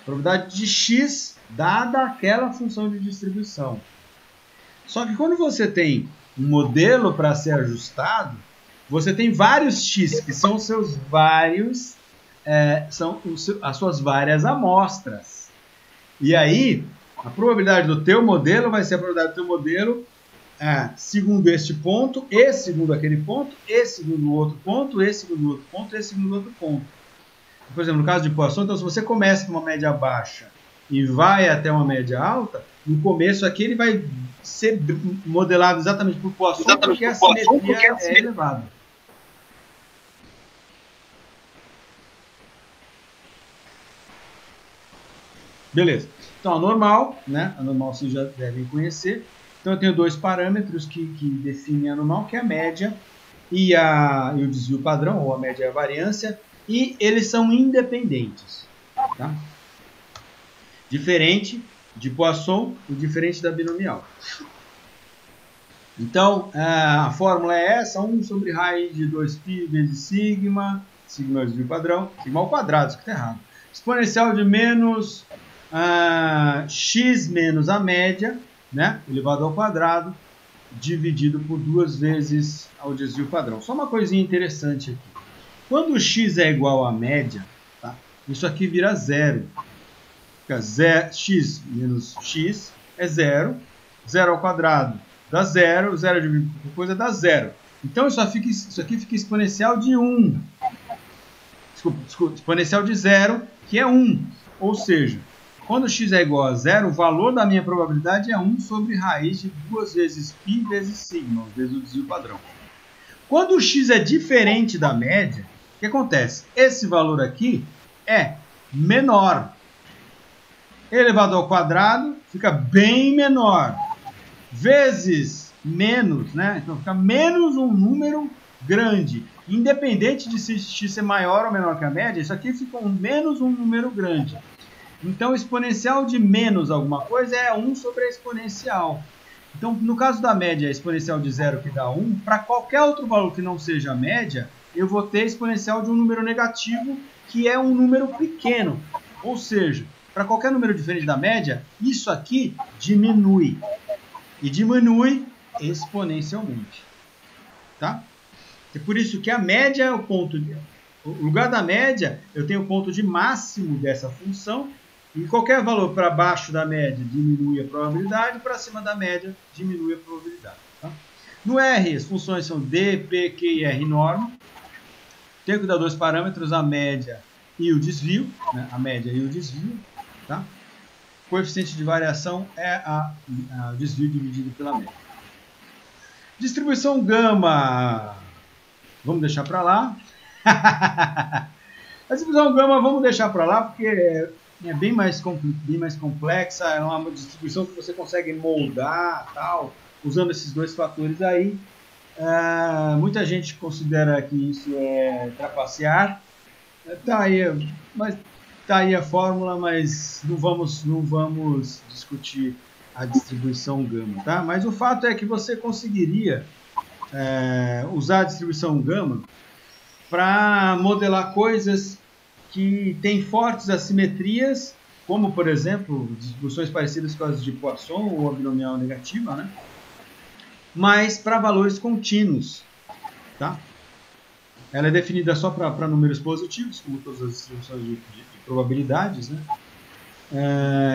Probabilidade de X dada aquela função de distribuição. Só que quando você tem um modelo para ser ajustado, você tem vários X, que são os seus vários, as suas várias amostras. E aí, a probabilidade do teu modelo vai ser a probabilidade do teu modelo segundo este ponto, e segundo aquele ponto, e segundo o outro ponto, e segundo o outro ponto, e segundo o outro ponto. Por exemplo, no caso de Poisson, então, se você começa com uma média baixa e vai até uma média alta, no começo aqui ele vai ser modelado exatamente por Poisson, porque a simetria é elevada. Beleza. Então, a normal, né? A normal vocês já devem conhecer. Então, eu tenho dois parâmetros que definem a normal, que é a média e o desvio padrão, ou a média e a variância, e eles são independentes. Tá? Diferente de Poisson e diferente da binomial. Então, a fórmula é essa, 1 sobre raiz de 2π vezes sigma, sigma é o desvio padrão, sigma ao quadrado, isso que está errado. Exponencial de menos x menos a média, né, elevado ao quadrado, dividido por 2 vezes ao desvio padrão. Só uma coisinha interessante aqui. Quando x é igual à média, tá, isso aqui vira zero. Fica x menos x é zero. Zero ao quadrado dá zero. Zero dividido por coisa dá zero. Então isso aqui fica exponencial de 1. Desculpa, exponencial de zero, que é 1. Ou seja, quando x é igual a zero, o valor da minha probabilidade é 1 sobre raiz de 2 vezes π vezes sigma, vezes o desvio padrão. Quando o x é diferente da média, o que acontece? Esse valor aqui é menor. Elevado ao quadrado fica bem menor. Vezes menos, né? Então fica menos um número grande. Independente de se x ser maior ou menor que a média, isso aqui fica menos um número grande. Então, o exponencial de menos alguma coisa é 1 sobre a exponencial. Então, no caso da média, a exponencial de zero que dá 1, para qualquer outro valor que não seja a média, eu vou ter exponencial de um número negativo, que é um número pequeno. Ou seja, para qualquer número diferente da média, isso aqui diminui. E diminui exponencialmente. Tá? É por isso que a média é o ponto de... O lugar da média, eu tenho o ponto de máximo dessa função, e qualquer valor para baixo da média diminui a probabilidade, para cima da média diminui a probabilidade. Tá? No R, as funções são D, P, Q e R norma. Tenho que dar dois parâmetros, a média e o desvio. Né? A média e o desvio. Tá? O coeficiente de variação é o desvio dividido pela média. Distribuição gama, vamos deixar para lá. A distribuição gama vamos deixar para lá, porque é bem mais complexa, é uma distribuição que você consegue moldar, tal, usando esses dois fatores aí. Muita gente considera que isso é trapacear. Tá aí a fórmula, mas não vamos discutir a distribuição gama, tá? Mas o fato é que você conseguiria usar a distribuição gama para modelar coisas que têm fortes assimetrias, como, por exemplo, distribuições parecidas com as de Poisson ou a binomial negativa, né? Mas para valores contínuos. Tá? Ela é definida só para números positivos, como todas as distribuições de probabilidades. Né?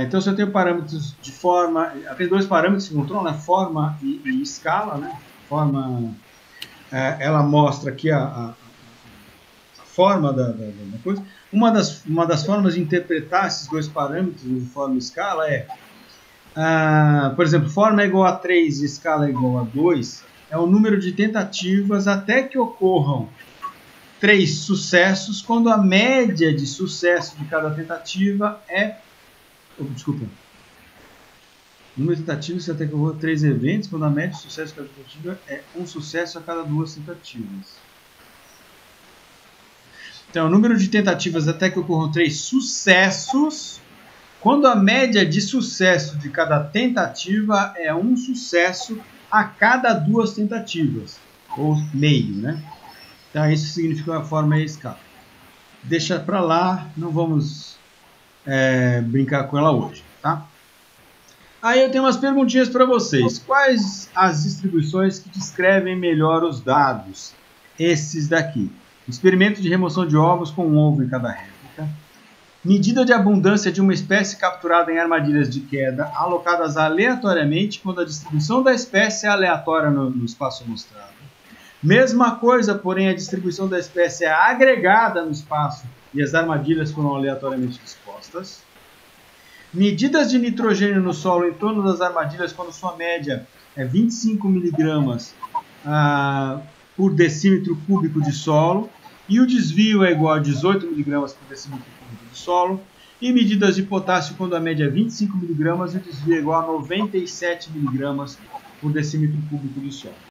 Então, se eu tenho parâmetros de forma... Tem dois parâmetros que controlam, né? Forma e escala. Né? Forma, ela mostra aqui a forma da coisa. Uma das formas de interpretar esses dois parâmetros de forma e escala é, por exemplo, forma é igual a 3 e escala é igual a 2, é o número de tentativas até que ocorram 3 sucessos, quando a média de sucesso de cada tentativa é... Desculpa. Número de tentativas até que ocorram 3 eventos, quando a média de sucesso de cada tentativa é um sucesso a cada 2 tentativas. Então, o número de tentativas até que ocorram 3 sucessos, quando a média de sucesso de cada tentativa é um sucesso a cada 2 tentativas, ou meio, né? Então, isso significa a forma e a escala. Deixa para lá, não vamos brincar com ela hoje, tá? Aí eu tenho umas perguntinhas para vocês. Quais as distribuições que descrevem melhor os dados? Esses daqui. Experimento de remoção de ovos com um ovo em cada réplica. Medida de abundância de uma espécie capturada em armadilhas de queda alocadas aleatoriamente quando a distribuição da espécie é aleatória no espaço mostrado. Mesma coisa, porém a distribuição da espécie é agregada no espaço e as armadilhas foram aleatoriamente dispostas. Medidas de nitrogênio no solo em torno das armadilhas quando sua média é 25 mg por decímetro cúbico de solo. E o desvio é igual a 18 mg por decímetro cúbico de solo. E medidas de potássio quando a média é 25 mg e o desvio é igual a 97 mg por decímetro cúbico de solo.